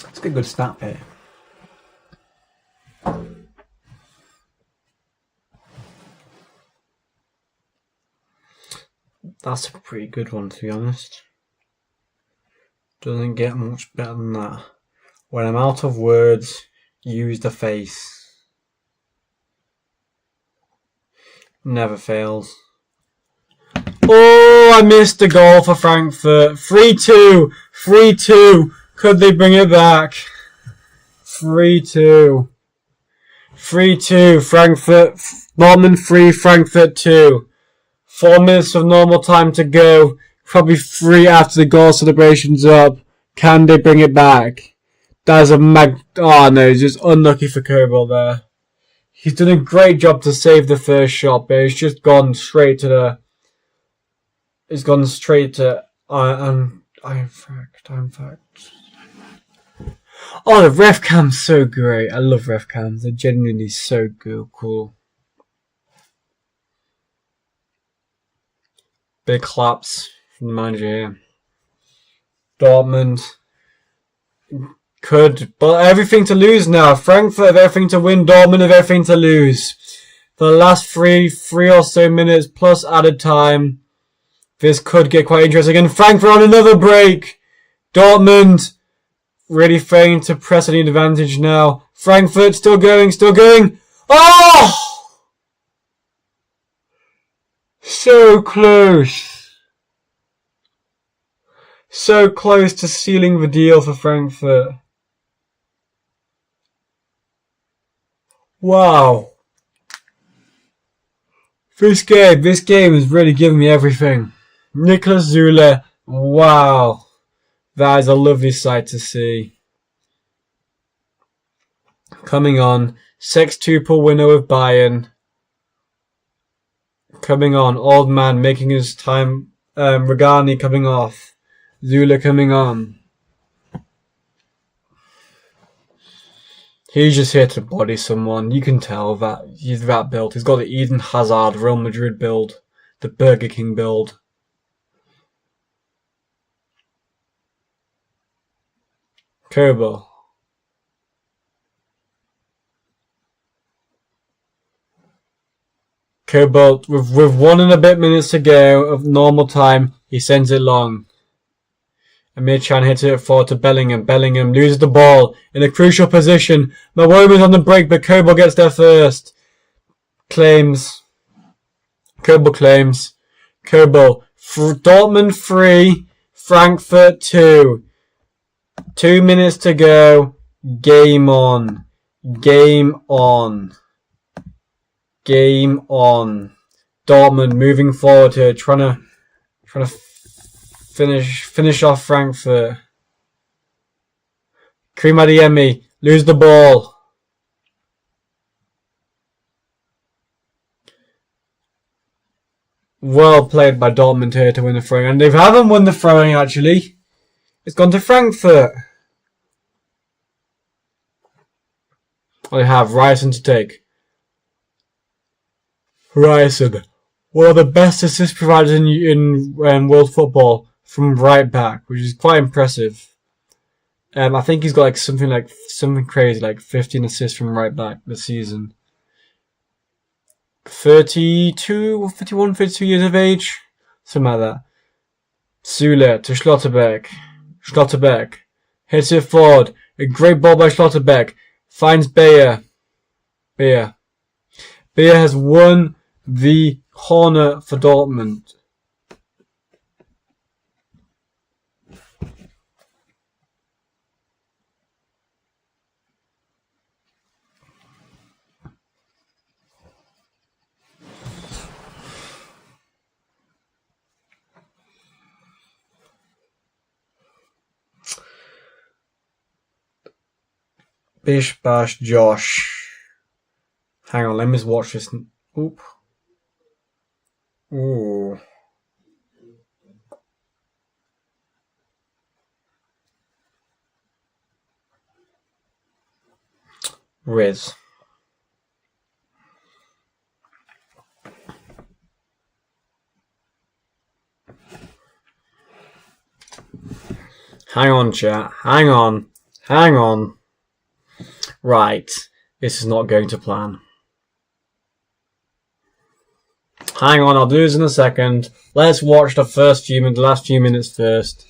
It's a good snap here. That's a pretty good one, to be honest. Doesn't get much better than that. When I'm out of words, use the face. Never fails. Oh, I missed the goal for Frankfurt. 3-2. 3-2. Could they bring it back? 3-2. 3-2. Frankfurt. Dortmund 3, Frankfurt 2. 4 minutes of normal time to go. Probably 3 after the goal celebration's up. Can they bring it back? That's a oh no, he's just unlucky for Kerbal there. He's done a great job to save the first shot, but he's just gone straight to the... He's gone straight to... I'm fact. Oh, the ref cam's so great. I love ref cams. They're genuinely so good, cool. Big claps from the manager here. Dortmund could, but everything to lose now. Frankfurt have everything to win. Dortmund have everything to lose. For the last three or so minutes plus added time, this could get quite interesting. And Frankfurt on another break. Dortmund really failing to press any advantage now. Frankfurt still going. Oh! So close. So close to sealing the deal for Frankfurt. Wow. This game has really given me everything. Niklas Süle, wow. That is a lovely sight to see. Coming on, 6-2 winner with Bayern. Coming on, old man making his time, Regani coming off. Süle coming on. He's just here to body someone. You can tell that he's that build. He's got the Eden Hazard Real Madrid build. The Burger King build. Kobo. Cobalt, with 1 and a bit minutes to go of normal time, he sends it long. Amir Chan hits it forward to Bellingham. Bellingham loses the ball in a crucial position. Mawoma's on the break, but Kobo gets there first. Claims. Kobo claims. Kobo. Dortmund 3, Frankfurt 2. 2 minutes to go. Game on. Game on. Game on. Dortmund moving forward here, trying to finish off Frankfurt. Karim Adeyemi lose the ball. Well played by Dortmund here to win the throwing, and they haven't won the throwing actually. It's gone to Frankfurt. They have Ryerson to take. Ryerson, one of the best assist providers in world football from right back, which is quite impressive. I think he's got something crazy, like 15 assists from right back this season. 32 years of age, something like that. Süle to Schlotterbeck. Schlotterbeck hits it forward. A great ball by Schlotterbeck. Finds Bayer. Bayer has won the corner for Dortmund. Bish Bash Josh. Hang on, let me just watch this. Oop. Ooh. Riz. Hang on, chat. Hang on. Hang on. Right. This is not going to plan. Hang on, I'll do this in a second. Let's watch the last few minutes first.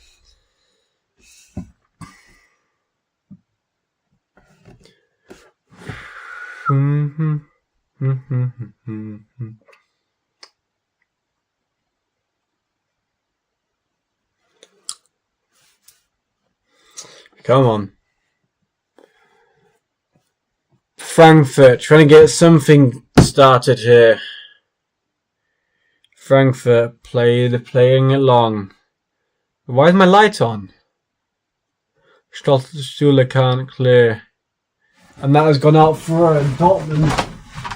Come on. Frankfurt, trying to get something started here. Frankfurt playing it long. Why is my light on? Süle can't clear. And that has gone out for a Dortmund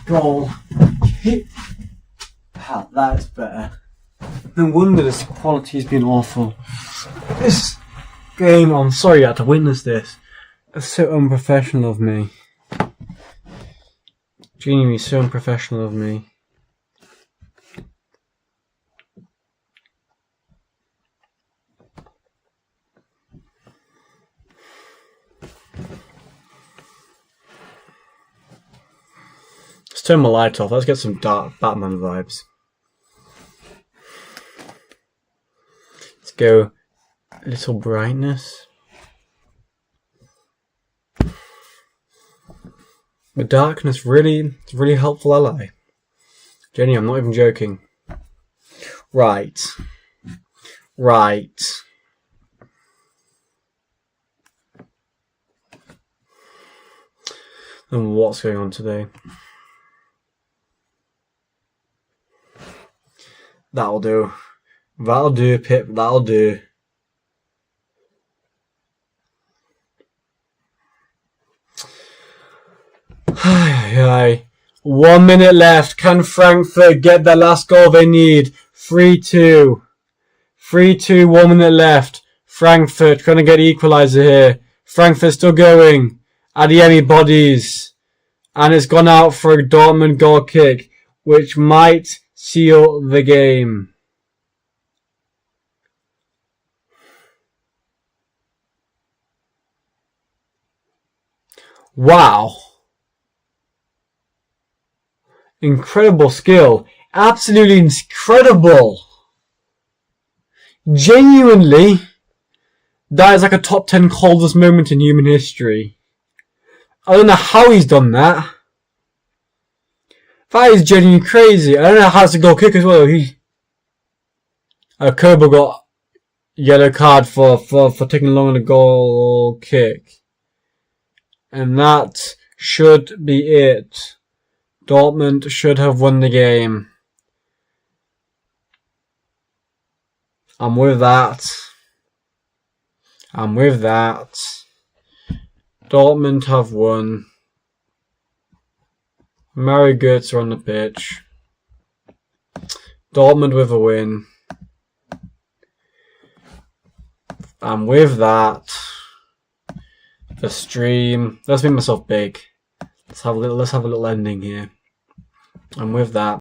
goal. That's better. No wonder this quality has been awful. This game, I'm sorry you had to witness this. It's so unprofessional of me. Genuinely so unprofessional of me. Let's turn my light off. Let's get some dark Batman vibes. Let's go a little brightness. The darkness it's a really helpful ally. Jenny, I'm not even joking. Right. And what's going on today? That'll do. That'll do, Pip. That'll do. Aye. 1 minute left. Can Frankfurt get the last goal they need? 3-2. 3-2, 1 minute left. Frankfurt trying to get equaliser here. Frankfurt still going. Adeyemi bodies. And it's gone out for a Dortmund goal kick, which might seal the game. Wow. Incredible skill. Absolutely incredible. Genuinely, that is like a top 10 coldest moment in human history. I don't know how he's done that. That is genuinely crazy. I don't know how it's a goal kick as well. Kobo got yellow card for taking long on a goal kick. And that should be it. Dortmund should have won the game. I'm with that. Dortmund have won. Mary Goetz are on the pitch. Dortmund with a win. And with that, the stream. Let's make myself big. Let's have a little ending here. And with that.